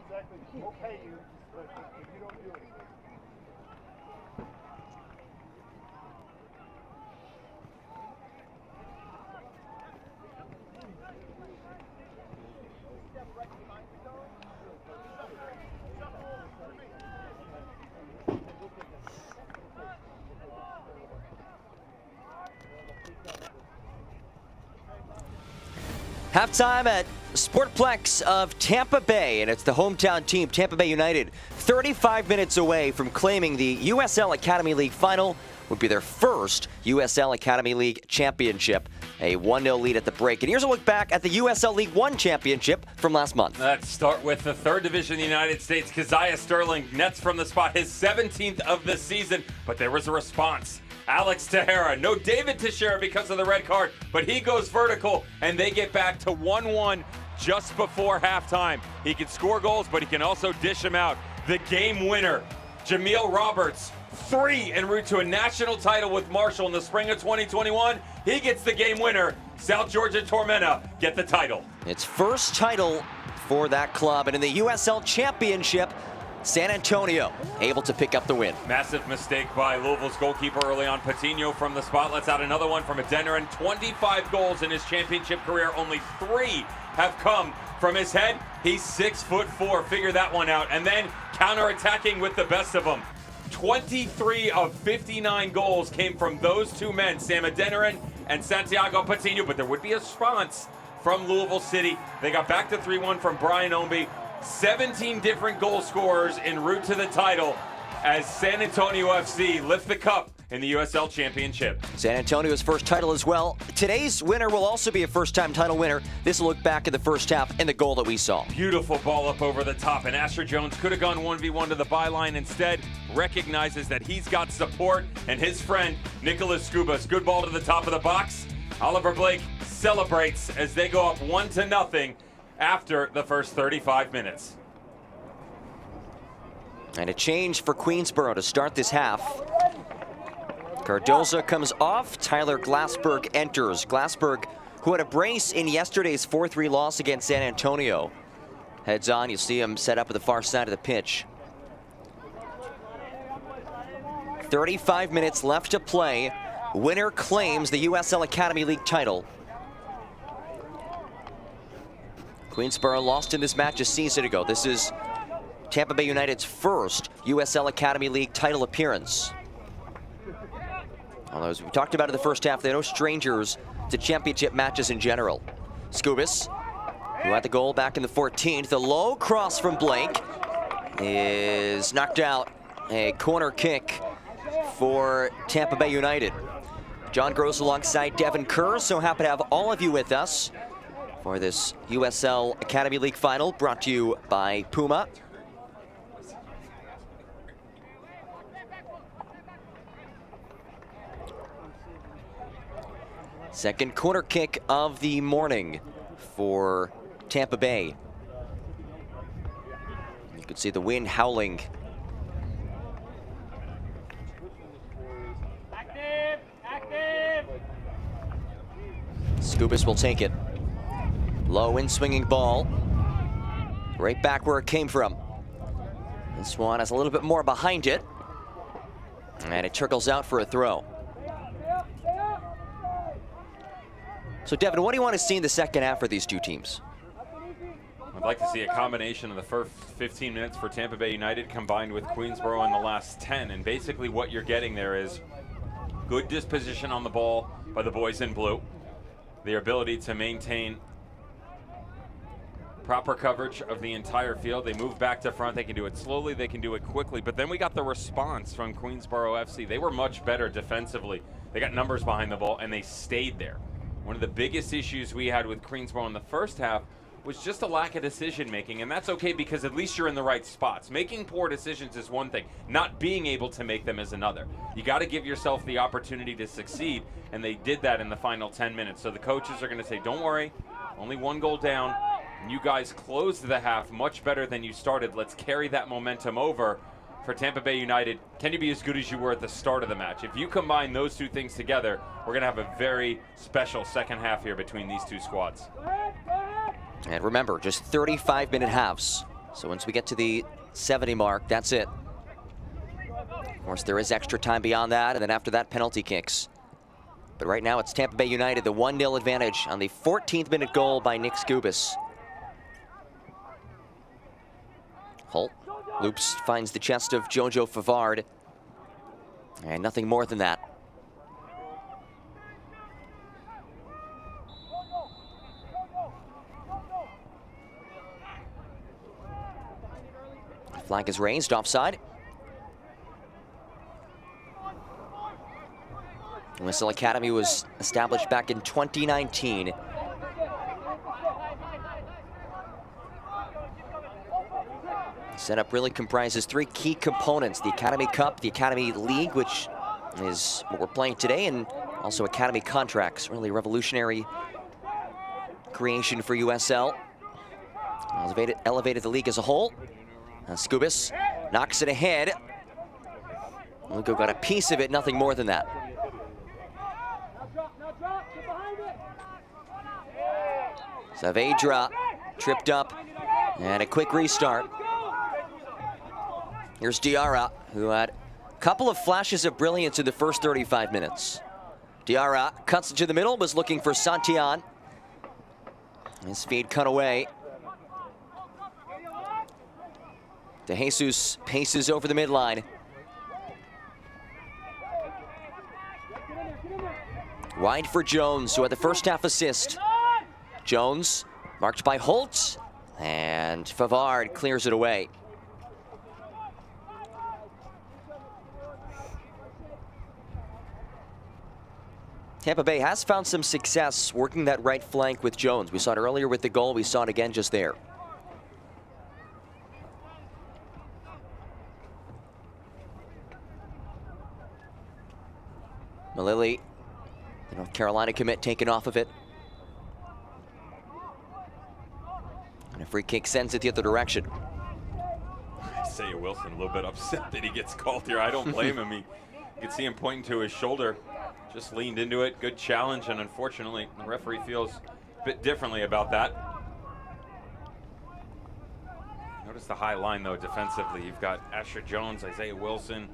Exactly. We'll pay you, but if you don't do it. Halftime at Sportplex of Tampa Bay, and it's the hometown team, Tampa Bay United, 35 minutes away from claiming the USL Academy League final. Would be their first USL Academy League championship. A 1-0 lead at the break. And here's a look back at the USL League One championship from last month. Let's start with the third division in the United States. Keziah Sterling nets from the spot, his 17th of the season, but there was a response. Alex Tejera, no David Teixeira because of the red card, but he goes vertical, and they get back to 1-1 just before halftime. He can score goals, but he can also dish them out. The game winner, Jameel Roberts, 3 en route to a national title with Marshall in the spring of 2021. He gets the game winner. South Georgia Tormenta get the title. Its first title for that club, and in the USL Championship, San Antonio able to pick up the win. Massive mistake by Louisville's goalkeeper early on. Patino from the spot lets out another one from Adeniran. 25 goals in his championship career. Only 3 have come from his head. He's 6'4". Figure that one out. And then counter-attacking with the best of them. 23 of 59 goals came from those two men, Sam Adeniran and Santiago Patino. But there would be a response from Louisville City. They got back to 3-1 from Brian Ownby. 17 different goal scorers en route to the title as San Antonio FC lift the cup in the USL Championship. San Antonio's first title as well. Today's winner will also be a first-time title winner. This will look back at the first half and the goal that we saw. Beautiful ball up over the top, and Asher Jones could have gone 1v1 to the byline. Instead, recognizes that he's got support, and his friend, Nicholas Skubas. Good ball to the top of the box. Oliver Blake celebrates as they go up 1-0 after the first 35 minutes. And a change for Queensborough to start this half. Cardoza comes off, Tyler Glassberg enters. Glassberg, who had a brace in yesterday's 4-3 loss against San Antonio. Heads on, you'll see him set up at the far side of the pitch. 35 minutes left to play. Winner claims the USL Academy League title. Queensborough lost in this match a season ago. This is Tampa Bay United's first USL Academy League title appearance. Although, as we talked about in the first half, they're no strangers to championship matches in general. Skubas, who had the goal back in the 14th. The low cross from Blake is knocked out. A corner kick for Tampa Bay United. John Gross alongside Devin Kerr. So happy to have all of you with us for this USL Academy League final, brought to you by Puma. Second corner kick of the morning for Tampa Bay. You can see the wind howling. Active! Skubas will take it. Low in swinging ball. Right back where it came from. This one has a little bit more behind it. And it trickles out for a throw. So, Devin, what do you want to see in the second half for these two teams? I'd like to see a combination of the first 15 minutes for Tampa Bay United combined with Queensborough in the last 10. And basically what you're getting there is good disposition on the ball by the boys in blue. Their ability to maintain proper coverage of the entire field. They move back to front. They can do it slowly. They can do it quickly. But then we got the response from Queensborough FC. They were much better defensively. They got numbers behind the ball, and they stayed there. One of the biggest issues we had with Queensborough in the first half was just a lack of decision making, and that's okay because at least you're in the right spots. Making poor decisions is one thing, not being able to make them is another. You got to give yourself the opportunity to succeed, and they did that in the final 10 minutes. So the coaches are going to say, don't worry, only one goal down, and you guys closed the half much better than you started. Let's carry that momentum over. For Tampa Bay United, can you be as good as you were at the start of the match? If you combine those two things together, we're going to have a very special second half here between these two squads. And remember, just 35-minute halves. So once we get to the 70 mark, that's it. Of course, there is extra time beyond that, and then after that, penalty kicks. But right now, it's Tampa Bay United, the 1-0 advantage on the 14th-minute goal by Nick Skubas. Holt loops, finds the chest of Jojo Favard. And nothing more than that. Flag is raised, offside. USL Academy was established back in 2019. Setup really comprises three key components: the Academy Cup, the Academy League, which is what we're playing today, and also Academy contracts. Really revolutionary creation for USL. Elevated the league as a whole. Skubas knocks it ahead. Lugo got a piece of it, nothing more than that. Saavedra tripped up, and a quick restart. Here's Diarra, who had a couple of flashes of brilliance in the first 35 minutes. Diarra cuts it to the middle, was looking for Santillan. His feed cut away. De Jesus paces over the midline. Wide for Jones, who had the first half assist. Jones marked by Holt, and Favard clears it away. Tampa Bay has found some success working that right flank with Jones. We saw it earlier with the goal. We saw it again just there. Malili, the North Carolina commit, taken off of it. And a free kick sends it the other direction. Isaiah Wilson a little bit upset that he gets called here. I don't blame him. You can see him pointing to his shoulder. Just leaned into it. Good challenge, and unfortunately, the referee feels a bit differently about that. Notice the high line, though, defensively. You've got Asher Jones, Isaiah Wilson,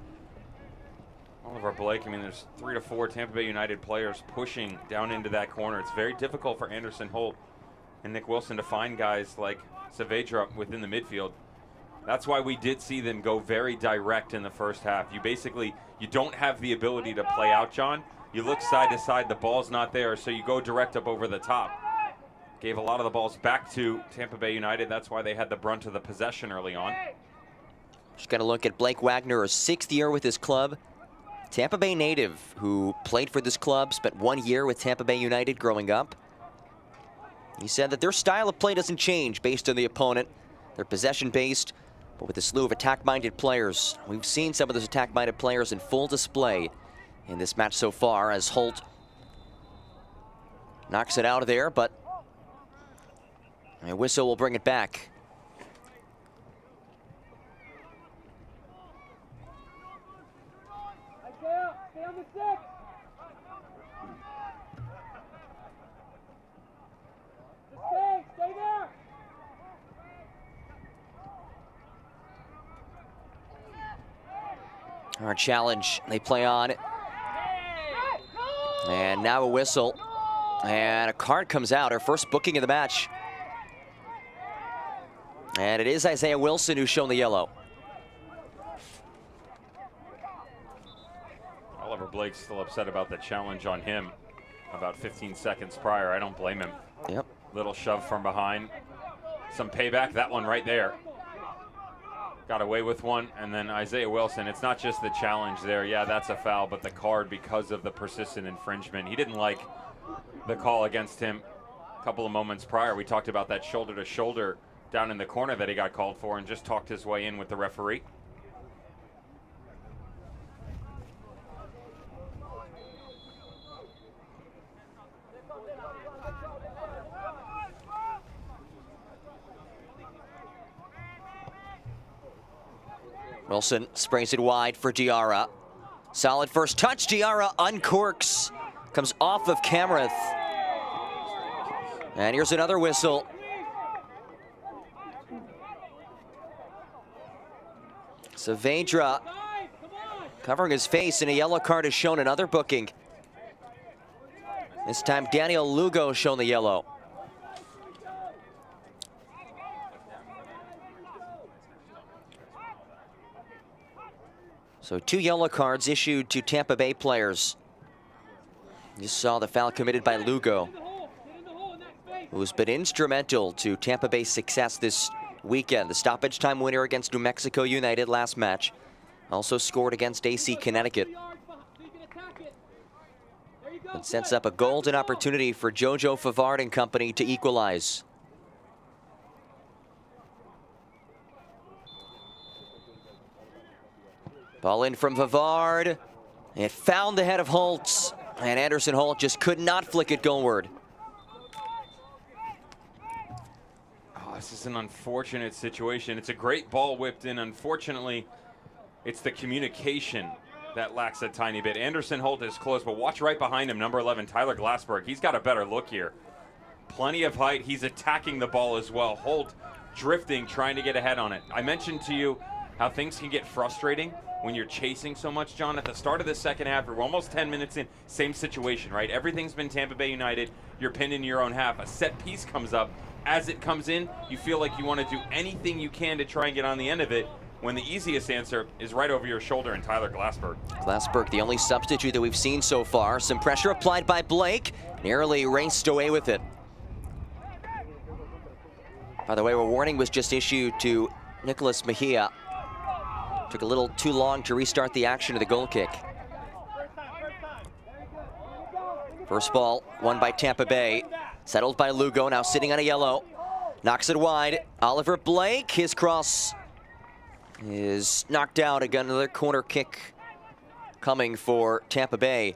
Oliver Blake. I mean, there's 3 to 4 Tampa Bay United players pushing down into that corner. It's very difficult for Anderson Holt and Nick Wilson to find guys like Saavedra within the midfield. That's why we did see them go very direct in the first half. You don't have the ability to play out, John. You look side to side, the ball's not there, so you go direct up over the top. Gave a lot of the balls back to Tampa Bay United. That's why they had the brunt of the possession early on. Just got to look at Blake Wagner, a 6th year with his club. Tampa Bay native who played for this club, spent 1 year with Tampa Bay United growing up. He said that their style of play doesn't change based on the opponent. They're possession-based, but with a slew of attack-minded players. We've seen some of those attack-minded players in full display in this match so far as Holt knocks it out of there, but a whistle will bring it back. Stay on the stick. Stay there. Our challenge, they play on. And now a whistle. And a card comes out, our first booking of the match. And it is Isaiah Wilson who's shown the yellow. Oliver Blake's still upset about the challenge on him about 15 seconds prior. I don't blame him. Yep. Little shove from behind. Some payback, that one right there. Got away with one, and then Isaiah Wilson, it's not just the challenge there. Yeah, that's a foul, but the card because of the persistent infringement. He didn't like the call against him a couple of moments prior. We talked about that shoulder-to-shoulder down in the corner that he got called for and just talked his way in with the referee. Wilson sprays it wide for Diarra. Solid first touch. Diarra uncorks. Comes off of Camerath. And here's another whistle. Saavedra covering his face, and a yellow card has shown another booking. This time Daniel Lugo shown the yellow. So 2 yellow cards issued to Tampa Bay players. You saw the foul committed by Lugo, who's been instrumental to Tampa Bay's success this weekend. The stoppage time winner against New Mexico United last match. Also scored against AC Connecticut. It sets up a golden opportunity for Jojo Favard and company to equalize. Ball in from Favard. It found the head of Holtz, and Anderson Holt just could not flick it goalward. Oh, this is an unfortunate situation. It's a great ball whipped in. Unfortunately, it's the communication that lacks a tiny bit. Anderson Holt is close, but watch right behind him, number 11, Tyler Glassberg. He's got a better look here. Plenty of height. He's attacking the ball as well. Holt drifting, trying to get ahead on it. I mentioned to you how things can get frustrating when you're chasing so much, John. At the start of the second half, we're almost 10 minutes in, same situation, right? Everything's been Tampa Bay United. You're pinned in your own half. A set piece comes up. As it comes in, you feel like you want to do anything you can to try and get on the end of it, when the easiest answer is right over your shoulder in Tyler Glassberg. Glassberg, the only substitute that we've seen so far. Some pressure applied by Blake. Nearly raced away with it. By the way, a warning was just issued to Nicolas Mejia. Took a little too long to restart the action of the goal kick. First ball won by Tampa Bay. Settled by Lugo, now sitting on a yellow. Knocks it wide. Oliver Blake, his cross is knocked out. Again, another corner kick coming for Tampa Bay.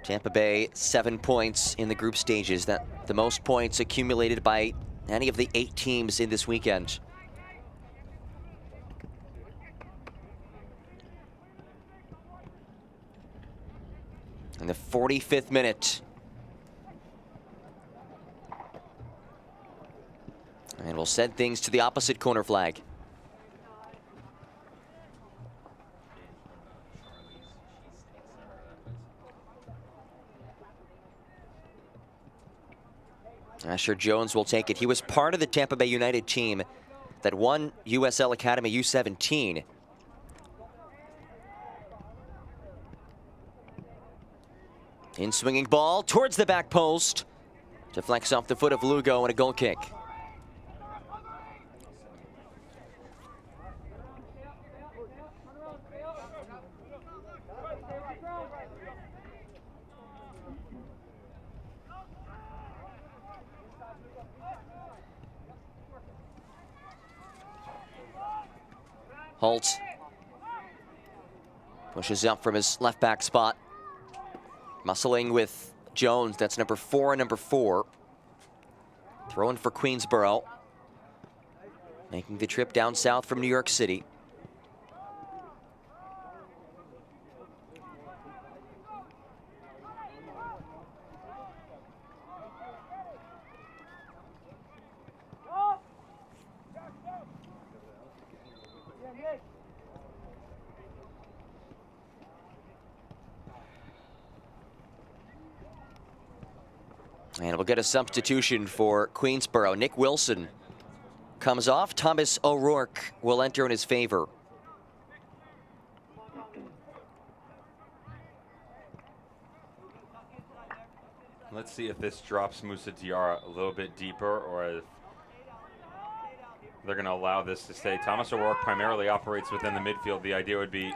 Tampa Bay, 7 points in the group stages. That the most points accumulated by any of the 8 teams in this weekend. In the 45th minute. And we'll send things to the opposite corner flag. Asher Jones will take it. He was part of the Tampa Bay United team that won USL Academy U17. In swinging ball towards the back post. Deflects off the foot of Lugo and a goal kick. Holt pushes up from his left back spot. Muscling with Jones, that's number 4 and number 4. Throwing for Queensboro. Making the trip down south from New York City. And we'll get a substitution for Queensboro. Nick Wilson comes off. Thomas O'Rourke will enter in his favor. Let's see if this drops Moussa Diarra a little bit deeper, or if they're going to allow this to stay. Thomas O'Rourke primarily operates within the midfield. The idea would be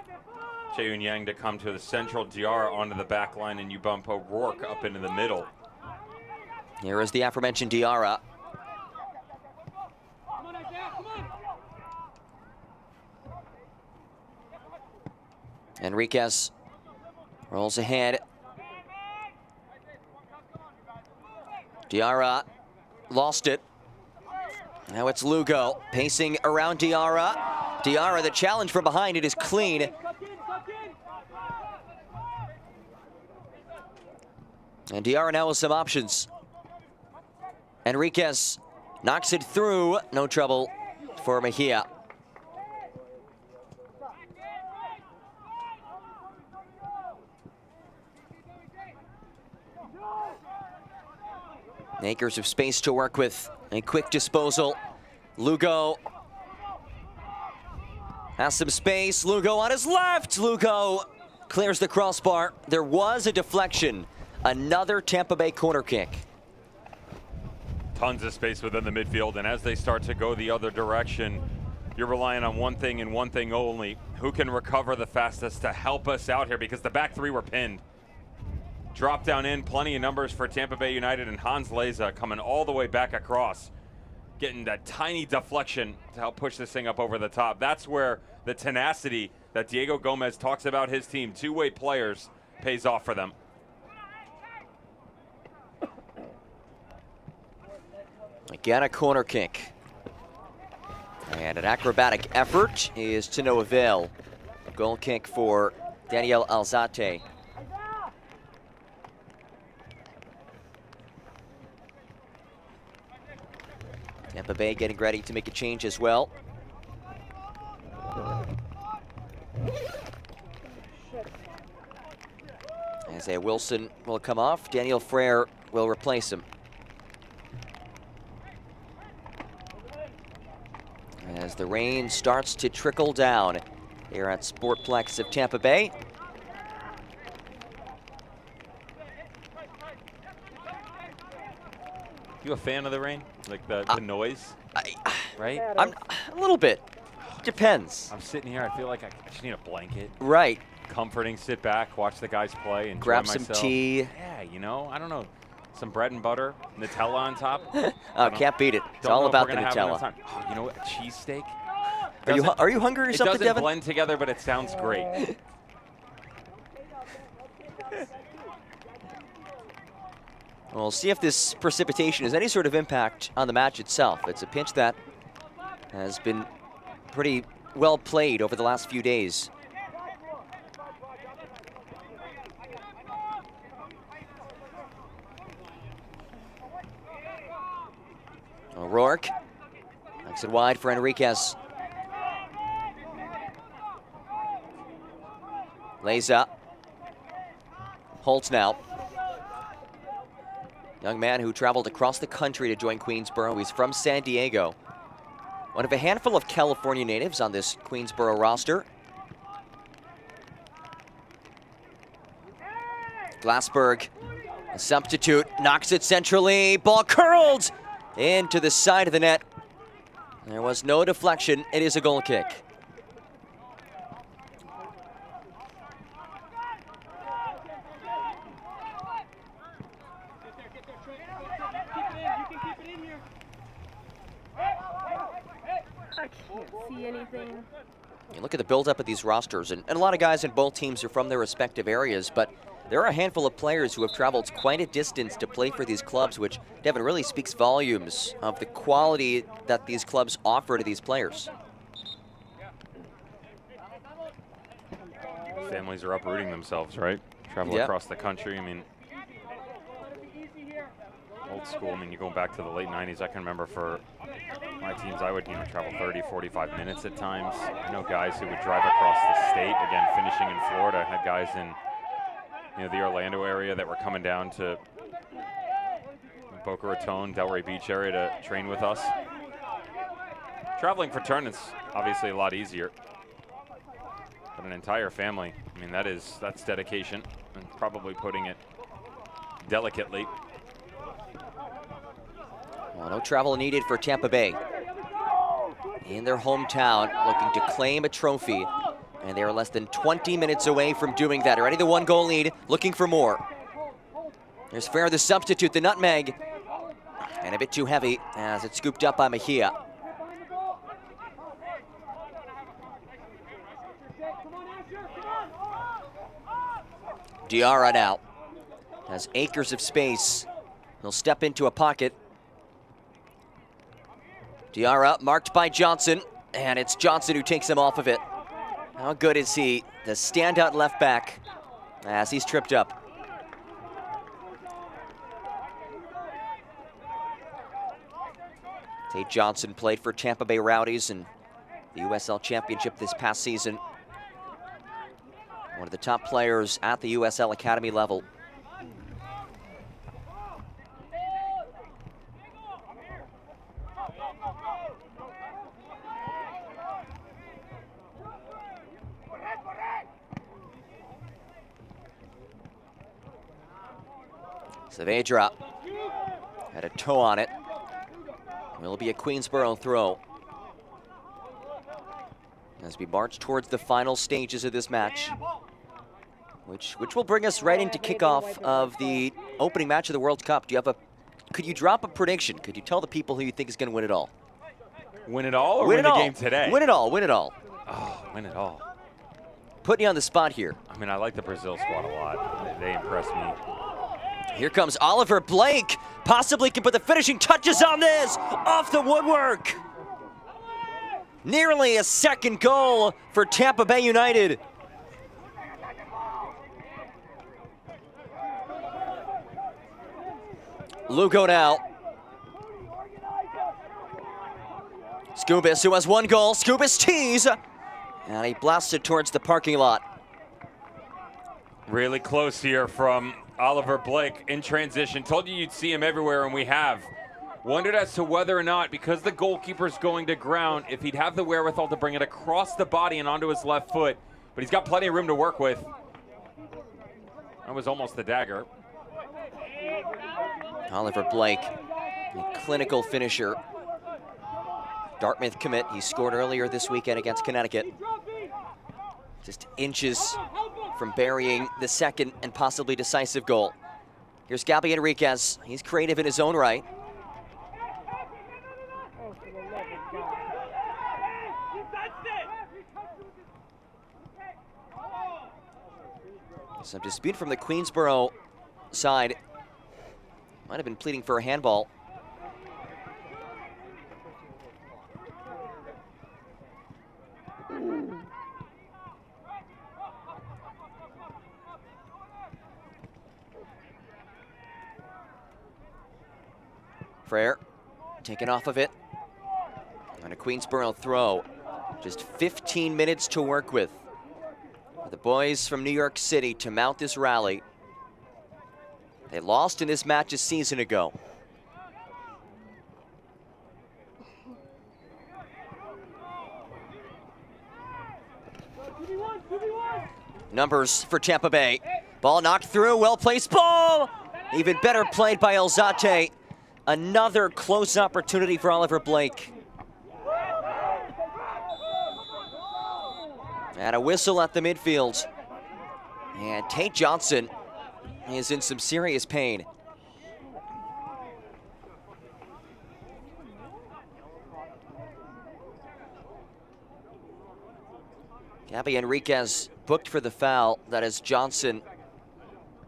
Jae-Yoon Yang to come to the central, Diarra onto the back line, and you bump O'Rourke up into the middle. Here is the aforementioned Diarra. Enriquez rolls ahead. Diarra lost it. Now it's Lugo pacing around Diarra. Diarra, the challenge from behind, it is clean. And Diarra now with some options. Enriquez knocks it through. No trouble for Mejia. Acres of space to work with. A quick disposal. Lugo has some space. Lugo on his left. Lugo clears the crossbar. There was a deflection. Another Tampa Bay corner kick. Tons of space within the midfield, and as they start to go the other direction, you're relying on one thing and one thing only. Who can recover the fastest to help us out here, because the back three were pinned. Drop down in, plenty of numbers for Tampa Bay United, and Hans Leza coming all the way back across, getting that tiny deflection to help push this thing up over the top. That's where the tenacity that Diego Gomez talks about his team, two-way players, pays off for them. Again, a corner kick. And an acrobatic effort is to no avail. Goal kick for Daniel Alzate. Tampa Bay getting ready to make a change as well. Isaiah Wilson will come off. Daniel Frere will replace him. As the rain starts to trickle down here at Sportplex of Tampa Bay. You a fan of the rain? Like the noise? Right? I'm a little bit. Depends. I'm sitting here. I feel like I just need a blanket. Right. Comforting, sit back, watch the guys play, enjoy Grab myself. some tea. Yeah, you know, I don't know. Some bread and butter, Nutella on top. Can't beat it. It's all about the Nutella. Oh, you know what? A cheesesteak. Are you hungry or something, It doesn't Devin? blend together, but it sounds great. We'll see if this precipitation has any sort of impact on the match itself. It's a pitch that has been pretty well played over the last few days. O'Rourke knocks it wide for Enriquez. Lays up. Holtz now. Young man who traveled across the country to join Queensborough. He's from San Diego. One of a handful of California natives on this Queensborough roster. Glassberg, a substitute, knocks it centrally. Ball curled into the side of the net. There was no deflection. It is a goal kick. See anything. You look at the buildup of these rosters, and a lot of guys in both teams are from their respective areas, but there are a handful of players who have traveled quite a distance to play for these clubs, which, Devin, really speaks volumes of the quality that these clubs offer to these players. Families are uprooting themselves, right? Travel across the country. I mean, old school. I mean, you're going back to the late 90s. I can remember for my teams, I would, travel 30, 45 minutes at times. I know guys who would drive across the state, again, finishing in Florida. I had guys in, the Orlando area that were coming down to Boca Raton, Delray Beach area to train with us. Traveling for tournaments, obviously a lot easier. But an entire family, I mean, that's dedication, and probably putting it delicately. Well, no travel needed for Tampa Bay. In their hometown, looking to claim a trophy. And they are less than 20 minutes away from doing that. Already the 1-goal lead, looking for more. There's Fair, the substitute, the nutmeg. And a bit too heavy as it's scooped up by Mejia. Diarra now has acres of space. He'll step into a pocket. Diarra marked by Johnson, and it's Johnson who takes him off of it. How good is he, the standout left back, as he's tripped up. Tate Johnson played for Tampa Bay Rowdies in the USL Championship this past season. One of the top players at the USL Academy level. Saavedra had a toe on it. It'll be a Queensborough throw as we march towards the final stages of this match, which will bring us right into kickoff of the opening match of the World Cup. Could you drop a prediction? Could you tell the people who you think is going to win it all? Win it all or win the game today? Win it all, win it all. Oh, win it all. Putting you on the spot here. I mean, I like the Brazil squad a lot. They impress me. Here comes Oliver Blake. Possibly can put the finishing touches on this. Off the woodwork. Nearly a second goal for Tampa Bay United. Lugo now. Skubis, who has one goal. Skubis tees. And he blasted towards the parking lot. Really close here from Oliver Blake in transition. Told you you'd see him everywhere, and we have. Wondered as to whether or not, because the goalkeeper's going to ground, if he'd have the wherewithal to bring it across the body and onto his left foot. But he's got plenty of room to work with. That was almost the dagger. Oliver Blake A clinical finisher. Dartmouth commit. He scored earlier this weekend against Connecticut. Just inches from burying the second and possibly decisive goal. Here's Gabby Enriquez. He's creative in his own right. Some dispute from the Queensboro side. Might have been pleading for a handball. Frere taken off of it. And a Queensboro throw. Just 15 minutes to work with. The boys from New York City to mount this rally. They lost in this match a season ago. Numbers for Tampa Bay. Ball knocked through, well-placed ball. Even better played by Alzate. Another close opportunity for Oliver Blake. And a whistle at the midfield. And Tate Johnson is in some serious pain. Gabby Enriquez booked for the foul. That is Johnson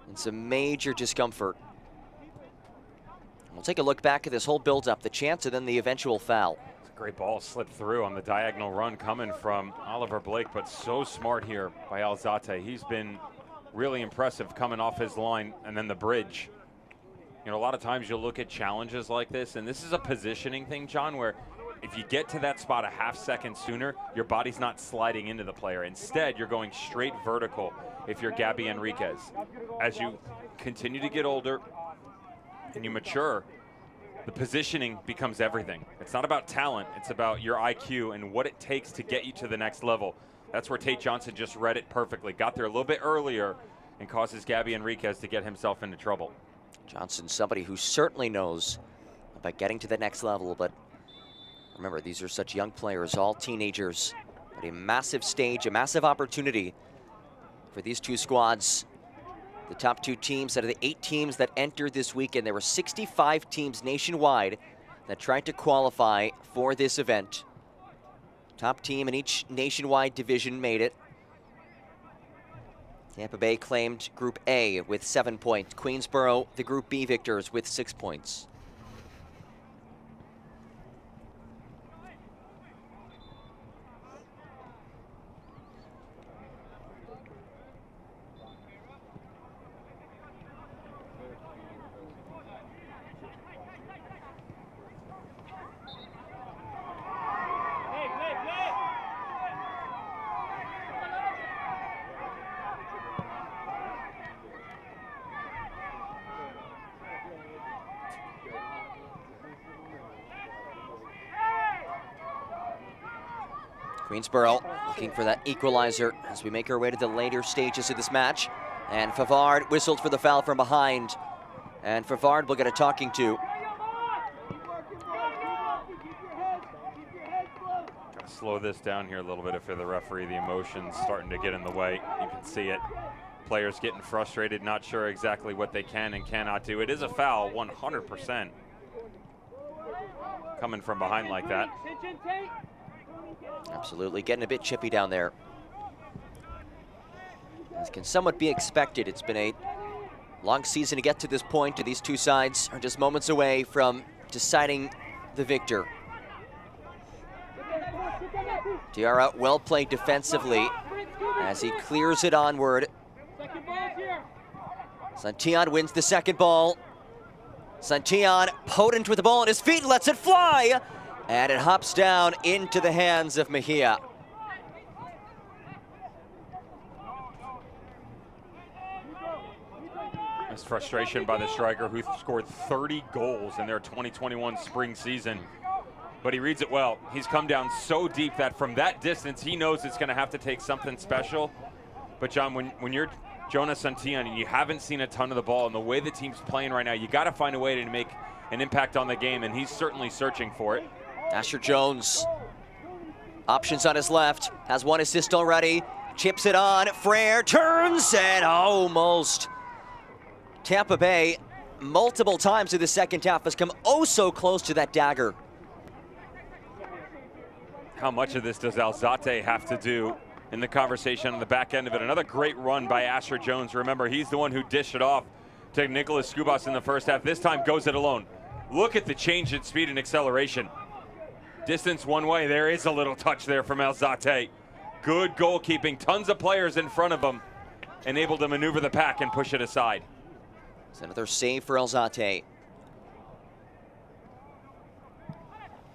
in some major discomfort. We'll take a look back at this whole build-up, the chance and then the eventual foul. Great ball slipped through on the diagonal run coming from Oliver Blake, but so smart here by Alzate. He's been really impressive coming off his line and then the bridge. You know, a lot of times you'll look at challenges like this, and this is a positioning thing, John, where if you get to that spot a half second sooner, your body's not sliding into the player. Instead, you're going straight vertical if you're Gabby Enriquez. As you continue to get older and you mature, the positioning becomes everything. It's not about talent, it's about your IQ and what it takes to get you to the next level. That's where Tate Johnson just read it perfectly. Got there a little bit earlier and causes Gabby Enriquez to get himself into trouble. Johnson, somebody who certainly knows about getting to the next level, but remember, these are such young players, all teenagers, but a massive stage, a massive opportunity for these two squads. The top two teams out of the 8 teams that entered this weekend. There were 65 teams nationwide that tried to qualify for this event. Top team in each nationwide division made it. Tampa Bay claimed Group A with 7 points. Queensboro, the Group B victors, with 6 points. Queensboro looking for that equalizer as we make our way to the later stages of this match. And Favard whistled for the foul from behind. And Favard will get a talking to. Gotta slow this down here a little bit for the referee. The emotions starting to get in the way. You can see it. Players getting frustrated, not sure exactly what they can and cannot do. It is a foul, 100%. Coming from behind like that. Absolutely, getting a bit chippy down there. As can somewhat be expected, it's been a long season to get to this point, and these two sides are just moments away from deciding the victor. Diarra well played defensively as he clears it onward. Santillan wins the second ball. Santillan potent with the ball at his feet, lets it fly. And it hops down into the hands of Mejia. That's frustration by the striker who scored 30 goals in their 2021 spring season. But he reads it well. He's come down so deep that from that distance, he knows it's gonna have to take something special. But John, when you're Jonas Santillan and you haven't seen a ton of the ball and the way the team's playing right now, you gotta find a way to make an impact on the game, and he's certainly searching for it. Asher Jones, options on his left, has 1 assist already, chips it on, Frere turns, and almost. Tampa Bay, multiple times in the second half, has come oh so close to that dagger. How much of this does Alzate have to do in the conversation on the back end of it? Another great run by Asher Jones. Remember, he's the one who dished it off to Nicholas Skubas in the first half. This time goes it alone. Look at the change in speed and acceleration. Distance one way, there is a little touch there from Alzate. Good goalkeeping, tons of players in front of him, and able to maneuver the pack and push it aside. It's another save for Alzate.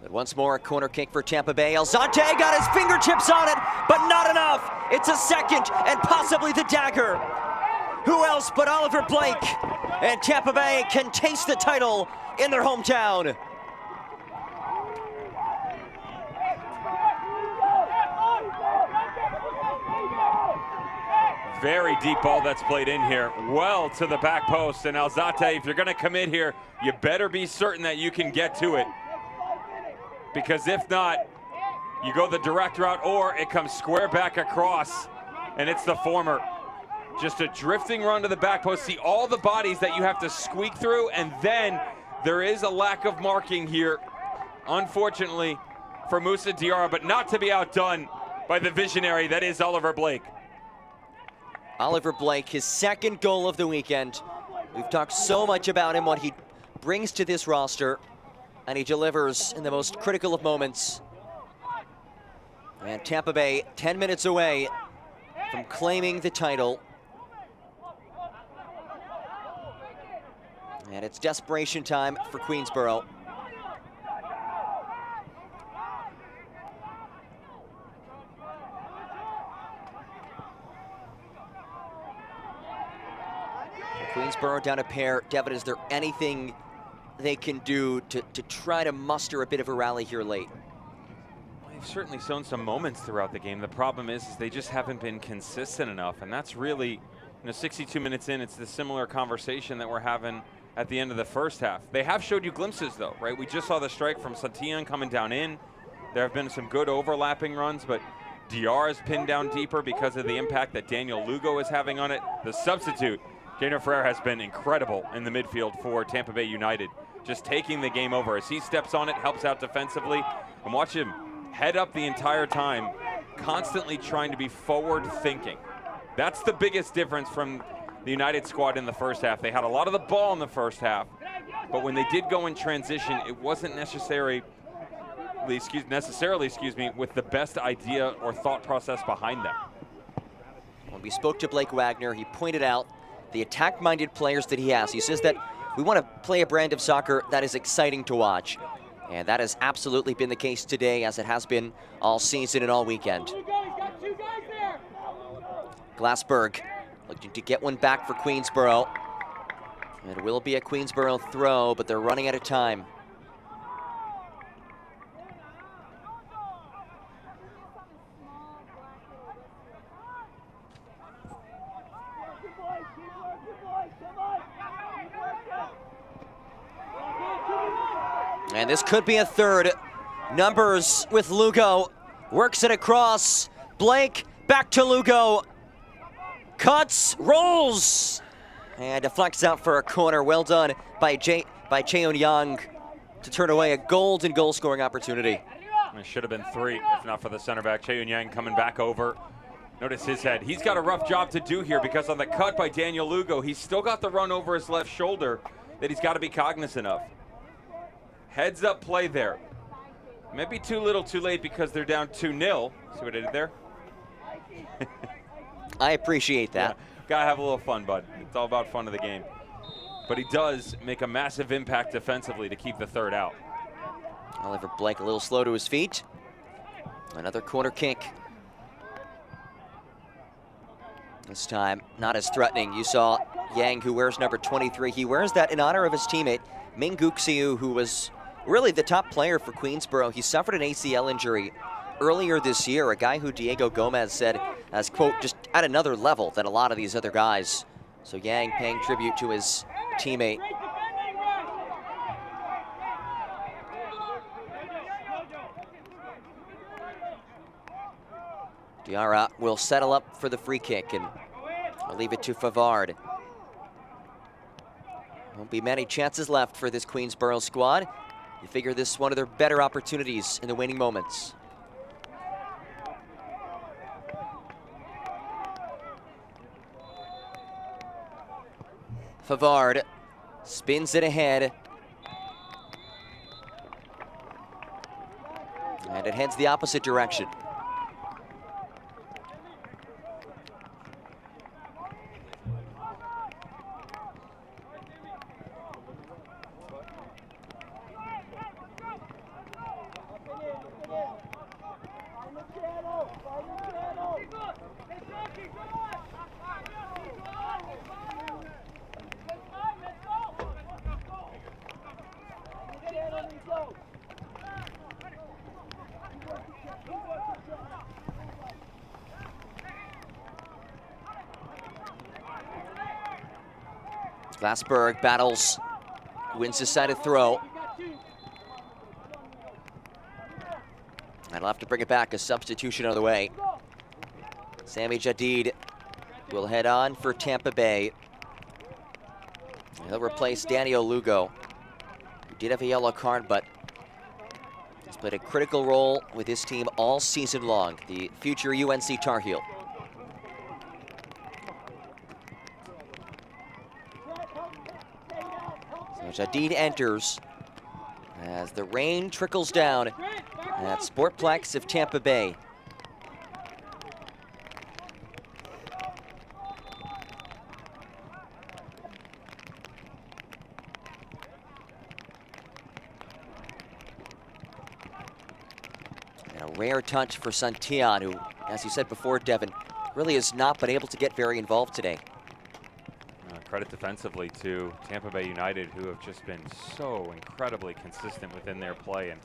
But once more, a corner kick for Tampa Bay. Alzate got his fingertips on it, but not enough. It's a second and possibly the dagger. Who else but Oliver Blake? And Tampa Bay can taste the title in their hometown. Very deep ball that's played in here, well to the back post. And Alzate, if you're going to commit here, you better be certain that you can get to it. Because if not, you go the direct route or it comes square back across, and it's the former. Just a drifting run to the back post. See all the bodies that you have to squeak through, and then there is a lack of marking here, unfortunately, for Moussa Diarra, but not to be outdone by the visionary that is Oliver Blake. Oliver Blake, his second goal of the weekend. We've talked so much about him, what he brings to this roster, and he delivers in the most critical of moments. And Tampa Bay 10 minutes away from claiming the title. And it's desperation time for Queensborough. Queensborough down a pair. Devin, is there anything they can do to try to muster a bit of a rally here late? They've certainly shown some moments throughout the game. The problem is they just haven't been consistent enough, and that's really, 62 minutes in, it's the similar conversation that we're having at the end of the first half. They have showed you glimpses though, right? We just saw the strike from Santillan coming down in. There have been some good overlapping runs, but Diarra is pinned down deeper because of the impact that Daniel Lugo is having on it. The substitute, Gaynor Frere, has been incredible in the midfield for Tampa Bay United, just taking the game over. As he steps on it, helps out defensively, and watch him head up the entire time, constantly trying to be forward thinking. That's the biggest difference from the United squad in the first half. They had a lot of the ball in the first half, but when they did go in transition, it wasn't necessarily, with the best idea or thought process behind them. When we spoke to Blake Wagner, he pointed out the attack-minded players that he has. He says that we want to play a brand of soccer that is exciting to watch. And that has absolutely been the case today, as it has been all season and all weekend. Glassberg looking to get one back for Queensborough. It will be a Queensborough throw, but they're running out of time. And this could be a third. Numbers with Lugo. Works it across. Blake back to Lugo. Cuts, rolls, and deflects out for a corner. Well done by Cheon Young to turn away a golden goal-scoring opportunity. It should have been 3 if not for the center back. Cheon Young coming back over. Notice his head. He's got a rough job to do here because on the cut by Daniel Lugo, he's still got the run over his left shoulder that he's got to be cognizant of. Heads up play there. Maybe too little too late because they're down 2-0. See what I did there? I appreciate that. Yeah, gotta have a little fun, bud. It's all about fun of the game. But he does make a massive impact defensively to keep the third out. Oliver Blake a little slow to his feet. Another corner kick. This time, not as threatening. You saw Yang, who wears number 23. He wears that in honor of his teammate, Ming Guxiu, who was really the top player for Queensborough. He suffered an ACL injury earlier this year, a guy who Diego Gomez said as, quote, just at another level than a lot of these other guys. So Yang paying tribute to his teammate. Diarra will settle up for the free kick and will leave it to Favard. Won't be many chances left for this Queensborough squad. You figure this is one of their better opportunities in the waning moments. Favard spins it ahead. And it heads the opposite direction. Glassberg battles, wins the sided throw. And he'll have to bring it back, a substitution on the way. Sami Jadid will head on for Tampa Bay. He'll replace Daniel Lugo, who did have a yellow card, but he's played a critical role with his team all season long, the future UNC Tar Heel. Jadid enters as the rain trickles down at Sportplex of Tampa Bay. And a rare touch for Santillan, who, as you said before, Devin, really has not been able to get very involved today. Credit defensively to Tampa Bay United, who have just been so incredibly consistent within their play. And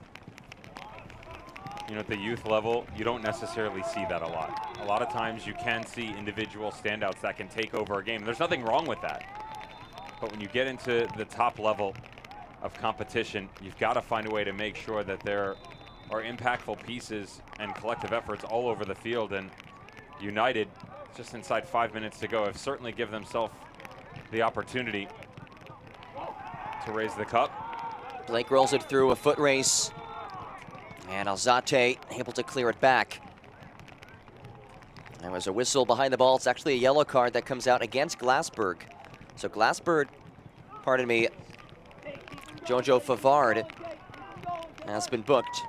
you know, at the youth level, you don't necessarily see that a lot. A lot of times you can see individual standouts that can take over a game. There's nothing wrong with that. But when you get into the top level of competition, you've got to find a way to make sure that there are impactful pieces and collective efforts all over the field. And United, just inside 5 minutes to go, have certainly given themselves the opportunity to raise the cup. Blake rolls it through a foot race, and Alzate able to clear it back. There was a whistle behind the ball. It's actually a yellow card that comes out against Glassberg. So Glassberg, pardon me, Jojo Favard has been booked.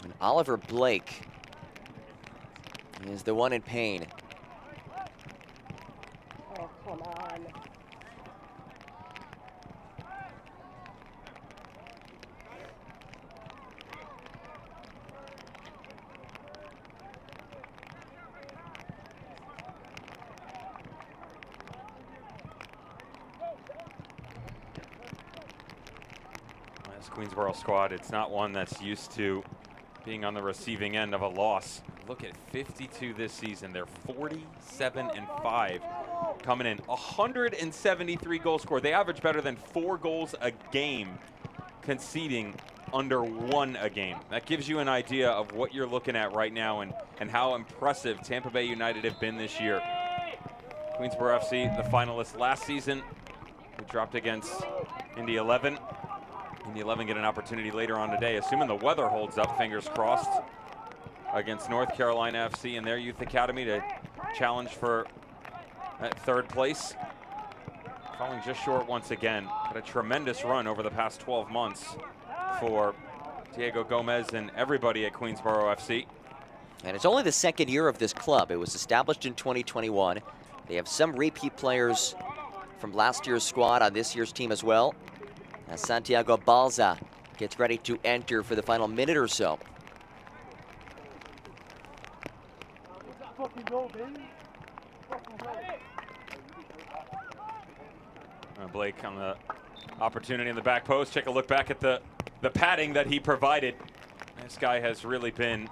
And Oliver Blake is the one in pain. Oh, come on. This Queensborough squad, it's not one that's used to being on the receiving end of a loss. Look at 52 this season. They're 47-5, coming in 173 goals scored. They average better than 4 goals a game, conceding under 1 a game. That gives you an idea of what you're looking at right now and how impressive Tampa Bay United have been this year. Queensborough FC, the finalists last season, who dropped against Indy 11. Indy 11 get an opportunity later on today, assuming the weather holds up, fingers crossed, against North Carolina FC in their youth academy to challenge for that 3rd place. Falling just short once again, but a tremendous run over the past 12 months for Diego Gomez and everybody at Queensborough FC. And it's only the 2nd year of this club. It was established in 2021. They have some repeat players from last year's squad on this year's team as well, as Santiago Balza gets ready to enter for the final minute or so. Blake on the opportunity in the back post. Take a look back at the padding that he provided. This guy has really been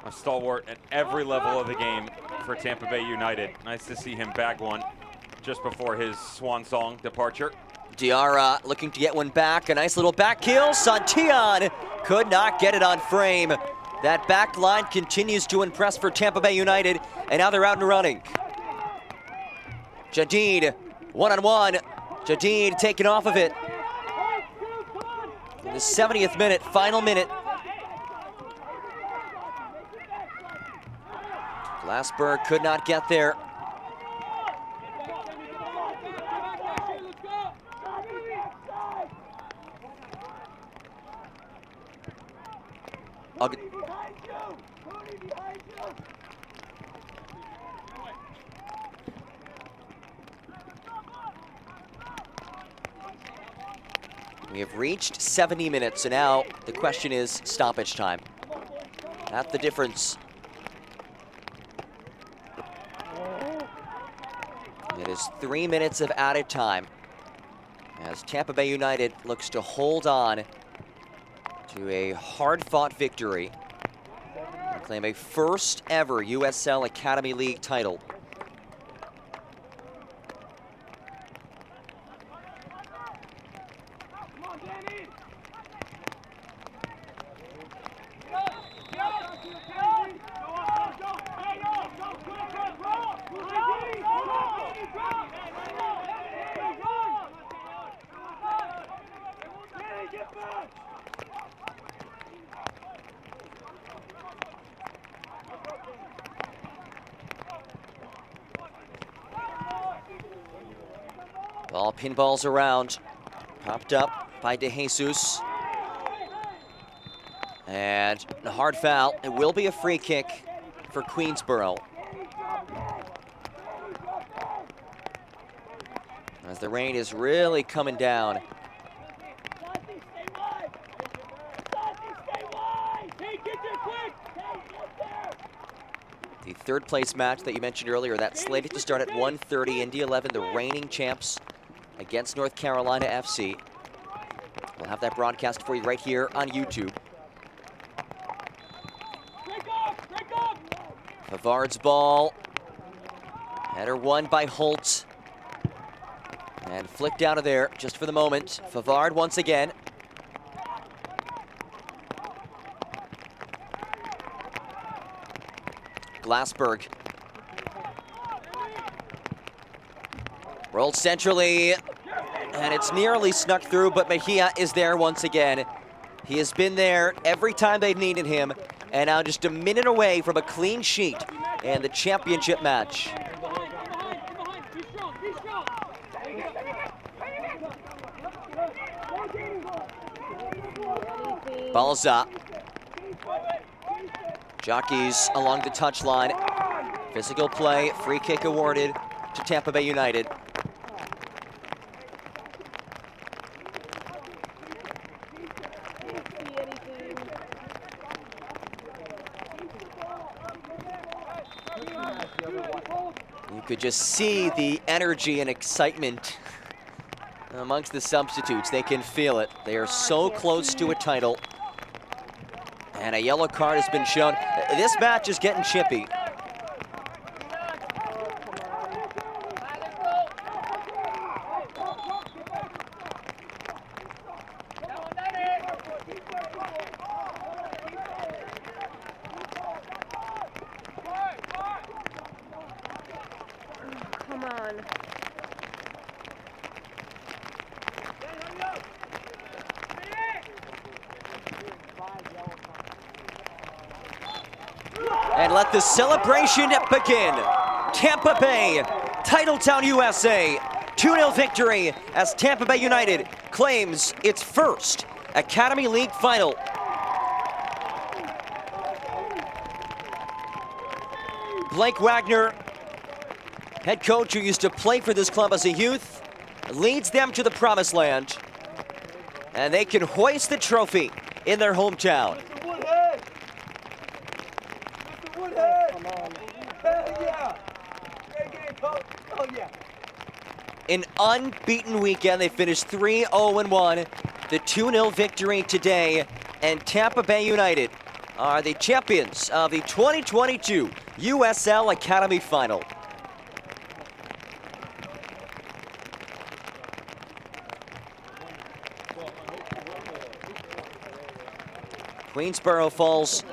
a stalwart at every level of the game for Tampa Bay United. Nice to see him bag one just before his swan song departure. Diarra looking to get one back. A nice little back heel. Santillan could not get it on frame. That back line continues to impress for Tampa Bay United, and now they're out and running. Jadid, one-on-one. Jadid taken off of it. In the 70th minute, final minute. Glassberg could not get there. We have reached 70 minutes, and now the question is stoppage time. That's the difference. It is 3 minutes of added time as Tampa Bay United looks to hold on to a hard-fought victory and claim a first ever USL Academy League title. Ball pinballs around, popped up by De Jesus. And a hard foul. It will be a free kick for Queensborough. As the rain is really coming down. The third place match that you mentioned earlier, that's slated to start at 1:30. Indy 11, the reigning champs, against North Carolina FC. We'll have that broadcast for you right here on YouTube. Pavard's ball. Header won by Holt. And flicked out of there just for the moment. Favard once again. Glassberg. Rolled centrally. And it's nearly snuck through, but Mejia is there once again. He has been there every time they've needed him. And now just a minute away from a clean sheet and the championship match. Balza. Jockeys along the touchline. Physical play, free kick awarded to Tampa Bay United. You could just see the energy and excitement amongst the substitutes. They can feel it. They are so close to a title. And a yellow card has been shown. This match is getting chippy. Come on. And let the celebration begin. Tampa Bay, Titletown, USA. 2-0 victory as Tampa Bay United claims its first Academy League final. Blake Wagner, head coach who used to play for this club as a youth, leads them to the promised land. And they can hoist the trophy in their hometown. An unbeaten weekend. They finished 3-0-1. The 2-0 victory today. And Tampa Bay United are the champions of the 2022 USL Academy Final. Queensborough falls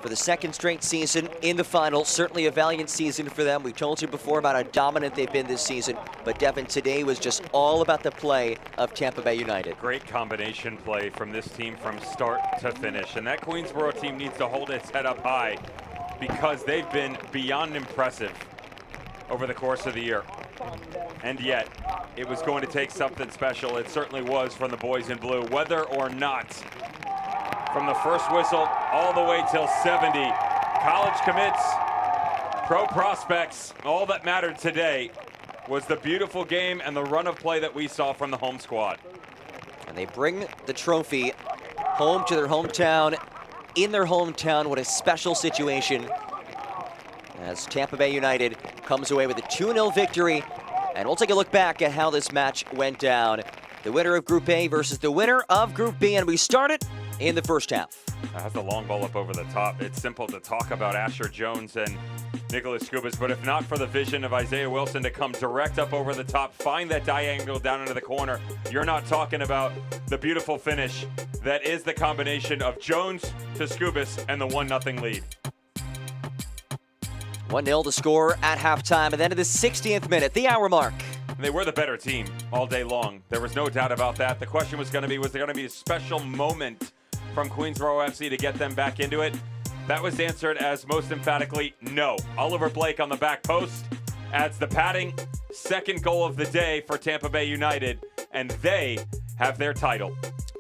for the second straight season in the final. Certainly a valiant season for them. We told you before about how dominant they've been this season, but Devin, today was just all about the play of Tampa Bay United. Great combination play from this team from start to finish, and that Queensborough team needs to hold its head up high because they've been beyond impressive over the course of the year. And yet, it was going to take something special. It certainly was from the boys in blue, whether or not. From the first whistle all the way till 70. College commits, pro prospects, all that mattered today was the beautiful game and the run of play that we saw from the home squad. And they bring the trophy home to their hometown, in their hometown. What a special situation as Tampa Bay United comes away with a 2-0 victory. And we'll take a look back at how this match went down. The winner of Group A versus the winner of Group B, and we started in the first half. I have the long ball up over the top. It's simple to talk about Asher Jones and Nicholas Skubas, but if not for the vision of Isaiah Wilson to come direct up over the top, find that diagonal down into the corner, you're not talking about the beautiful finish that is the combination of Jones to Skubas and the 1-0 lead. 1-0 to score at halftime, and then at the 60th minute, the hour mark. They were the better team all day long. There was no doubt about that. The question was going to be, was there going to be a special moment from Queensborough FC to get them back into it? That was answered as most emphatically, no. Oliver Blake on the back post adds the padding. Second goal of the day for Tampa Bay United, and they have their title.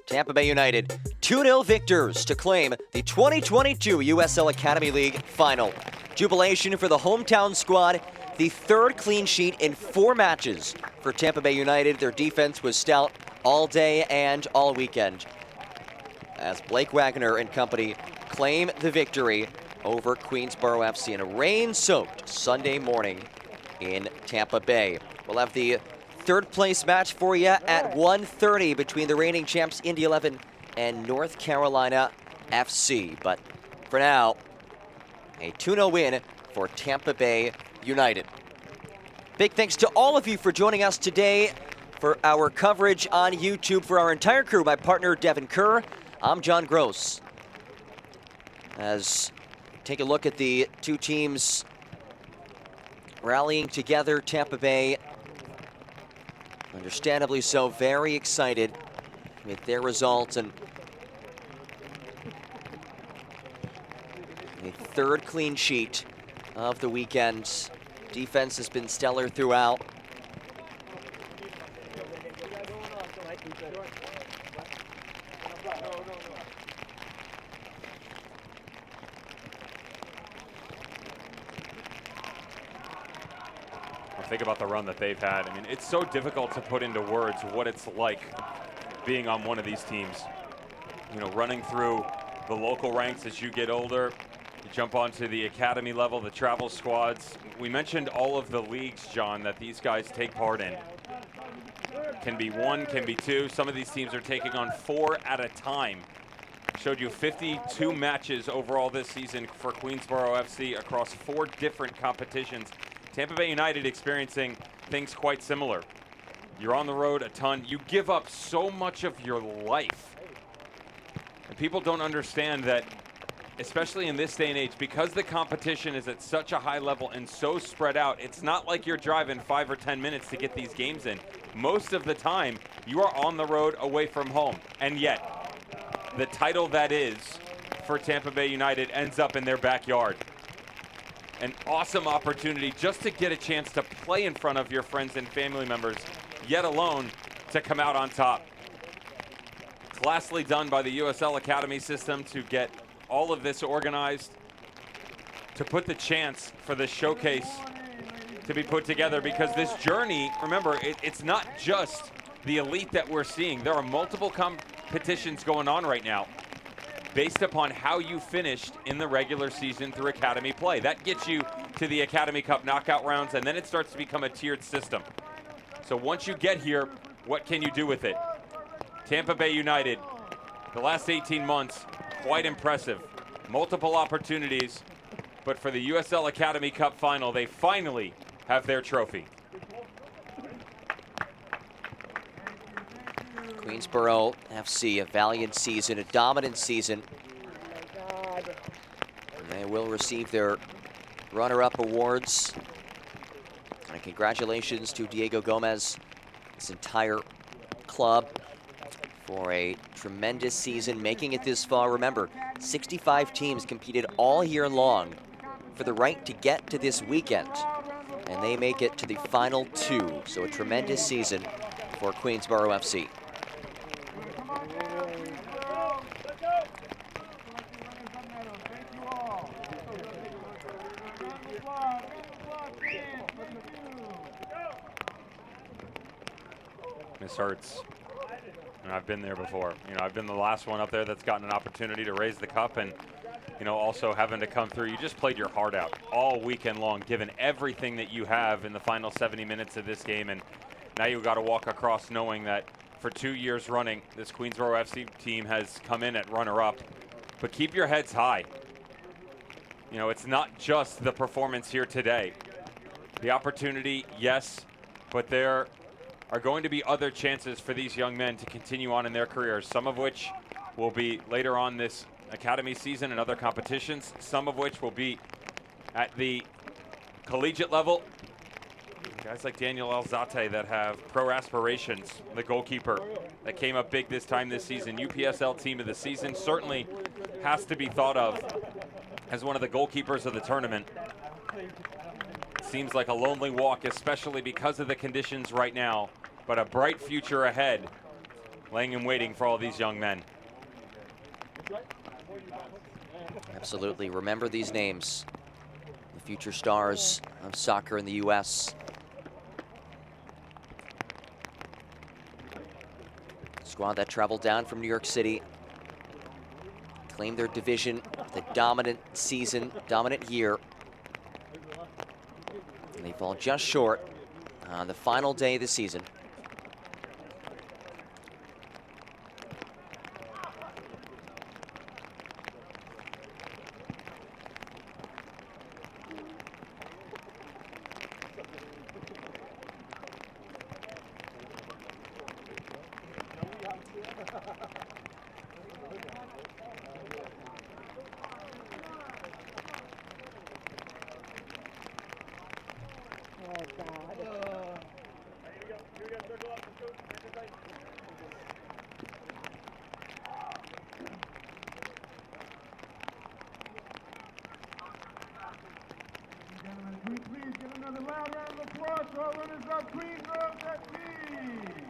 Tampa Bay United, 2-0 victors to claim the 2022 USL Academy League final. Jubilation for the hometown squad, the third clean sheet in 4 matches for Tampa Bay United. Their defense was stout all day and all weekend, as Blake Wagner and company claim the victory over Queensborough FC in a rain-soaked Sunday morning in Tampa Bay. We'll have the third place match for you at 1:30 between the reigning champs Indy 11 and North Carolina FC. But for now, a 2-0 win for Tampa Bay United. Big thanks to all of you for joining us today for our coverage on YouTube. For our entire crew, my partner Devin Kerr, I'm John Gross. As take a look at the two teams rallying together, Tampa Bay, understandably so, very excited with their results, and a third clean sheet of the weekend. Defense has been stellar throughout. Think about the run that they've had. I mean, it's so difficult to put into words what it's like being on one of these teams. You know, running through the local ranks as you get older, you jump onto the academy level, the travel squads. We mentioned all of the leagues, John, that these guys take part in. Can be 1, can be 2. Some of these teams are taking on 4 at a time. Showed you 52 matches overall this season for Queensborough FC across 4 different competitions. Tampa Bay United experiencing things quite similar. You're on the road a ton. You give up so much of your life. And people don't understand that, especially in this day and age, because the competition is at such a high level and so spread out, it's not like you're driving 5 or 10 minutes to get these games in. Most of the time, you are on the road away from home. And yet, the title that is for Tampa Bay United ends up in their backyard. An awesome opportunity just to get a chance to play in front of your friends and family members, yet alone to come out on top. Classily done by the USL Academy system to get all of this organized, to put the chance for this showcase to be put together, because this journey, remember, it's not just the elite that we're seeing. There are multiple competitions going on right now based upon how you finished in the regular season through academy play. That gets you to the Academy Cup knockout rounds, and then it starts to become a tiered system. So once you get here, what can you do with it? Tampa Bay United, the last 18 months, quite impressive. Multiple opportunities, but for the USL Academy Cup final, they finally have their trophy. Queensborough FC, a valiant season, a dominant season. will receive their runner-up awards. And congratulations to Diego Gomez, his entire club, for a tremendous season, making it this far. Remember, 65 teams competed all year long for the right to get to this weekend, and they make it to the final 2. So a tremendous season for Queensboro FC. This hurts. And I've been there before. You know, I've been the last one up there that's gotten an opportunity to raise the cup, and you know, also having to come through. You just played your heart out all weekend long, given everything that you have in the final 70 minutes of this game, and now you've got to walk across knowing that for 2 years running, this Queensboro FC team has come in at runner-up. But keep your heads high. You know, it's not just the performance here today. The opportunity, yes, but there are going to be other chances for these young men to continue on in their careers, some of which will be later on this academy season and other competitions, some of which will be at the collegiate level. Guys like Daniel Alzate that have pro aspirations, the goalkeeper that came up big this time this season, UPSL team of the season, certainly has to be thought of as one of the goalkeepers of the tournament. Seems like a lonely walk, especially because of the conditions right now, but a bright future ahead, laying in waiting for all these young men. Absolutely. Remember these names, the future stars of soccer in the U.S. Squad that traveled down from New York City, claimed their division, the dominant season, dominant year. And they fall just short on the final day of the season.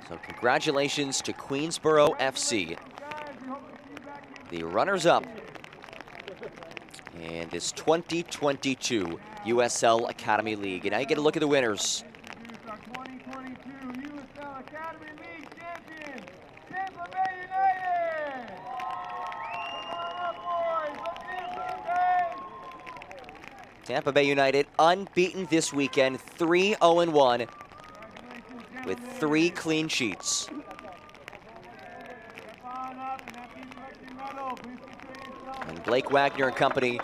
So congratulations to Queensboro FC, the runners-up in this 2022 USL Academy League. And now you get a look at the winners. 2022 USL Academy League champion, Tampa Bay United! Come on up, boys! Let's get it, Tampa Bay United unbeaten this weekend, 3-0-1 with 3 clean sheets. And Blake Wagner and company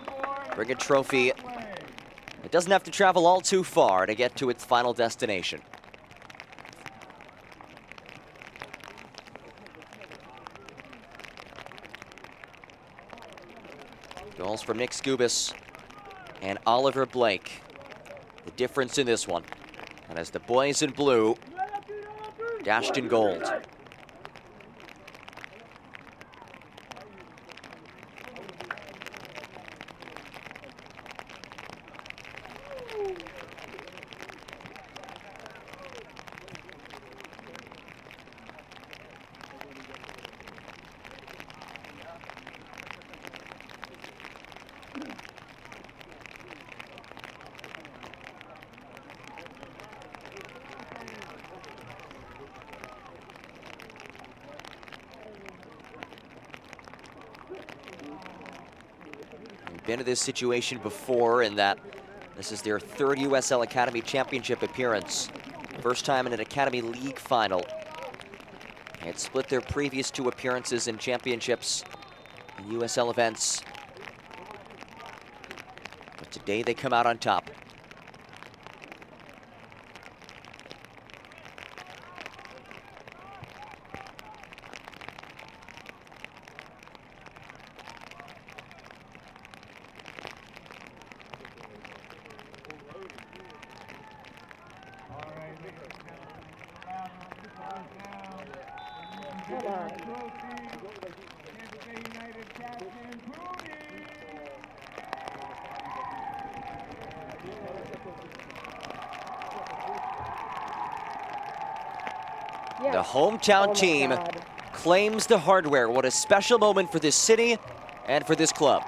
bring a trophy. It doesn't have to travel all too far to get to its final destination. Goals from Nick Skubis and Oliver Blake. The difference in this one. And as the boys in blue dashed in gold. Been to this situation before in that this is their 3rd USL Academy Championship appearance. First time in an Academy League final. They had split their previous 2 appearances in championships and USL events. But today they come out on top. Come on. Yes. The hometown Oh my team God. claims the hardware. What a special moment for this city and for this club.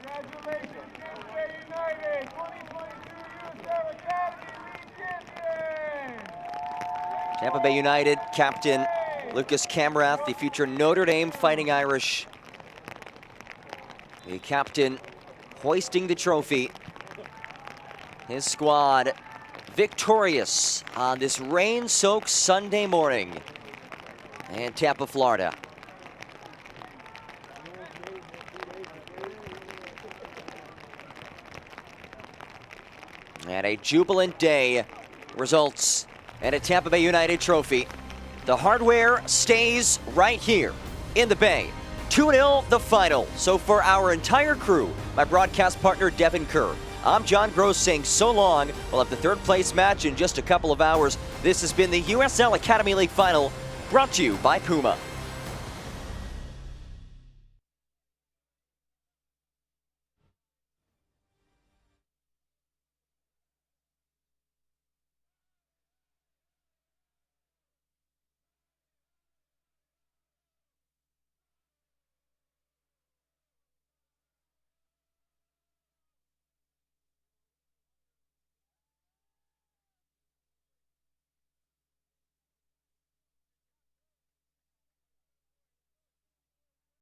Congratulations, Tampa Bay United, 2022 USL Academy League champions! Tampa Bay United captain Lucas Camrath, the future Notre Dame Fighting Irish. The captain hoisting the trophy. His squad victorious on this rain-soaked Sunday morning in Tampa, Florida. And a jubilant day results in a Tampa Bay United trophy. The hardware stays right here in the Bay. 2-0 the final. So for our entire crew, my broadcast partner Devin Kerr, I'm John Gross saying so long. We'll have the third place match in just a couple of hours. This has been the USL Academy League final, brought to you by Puma.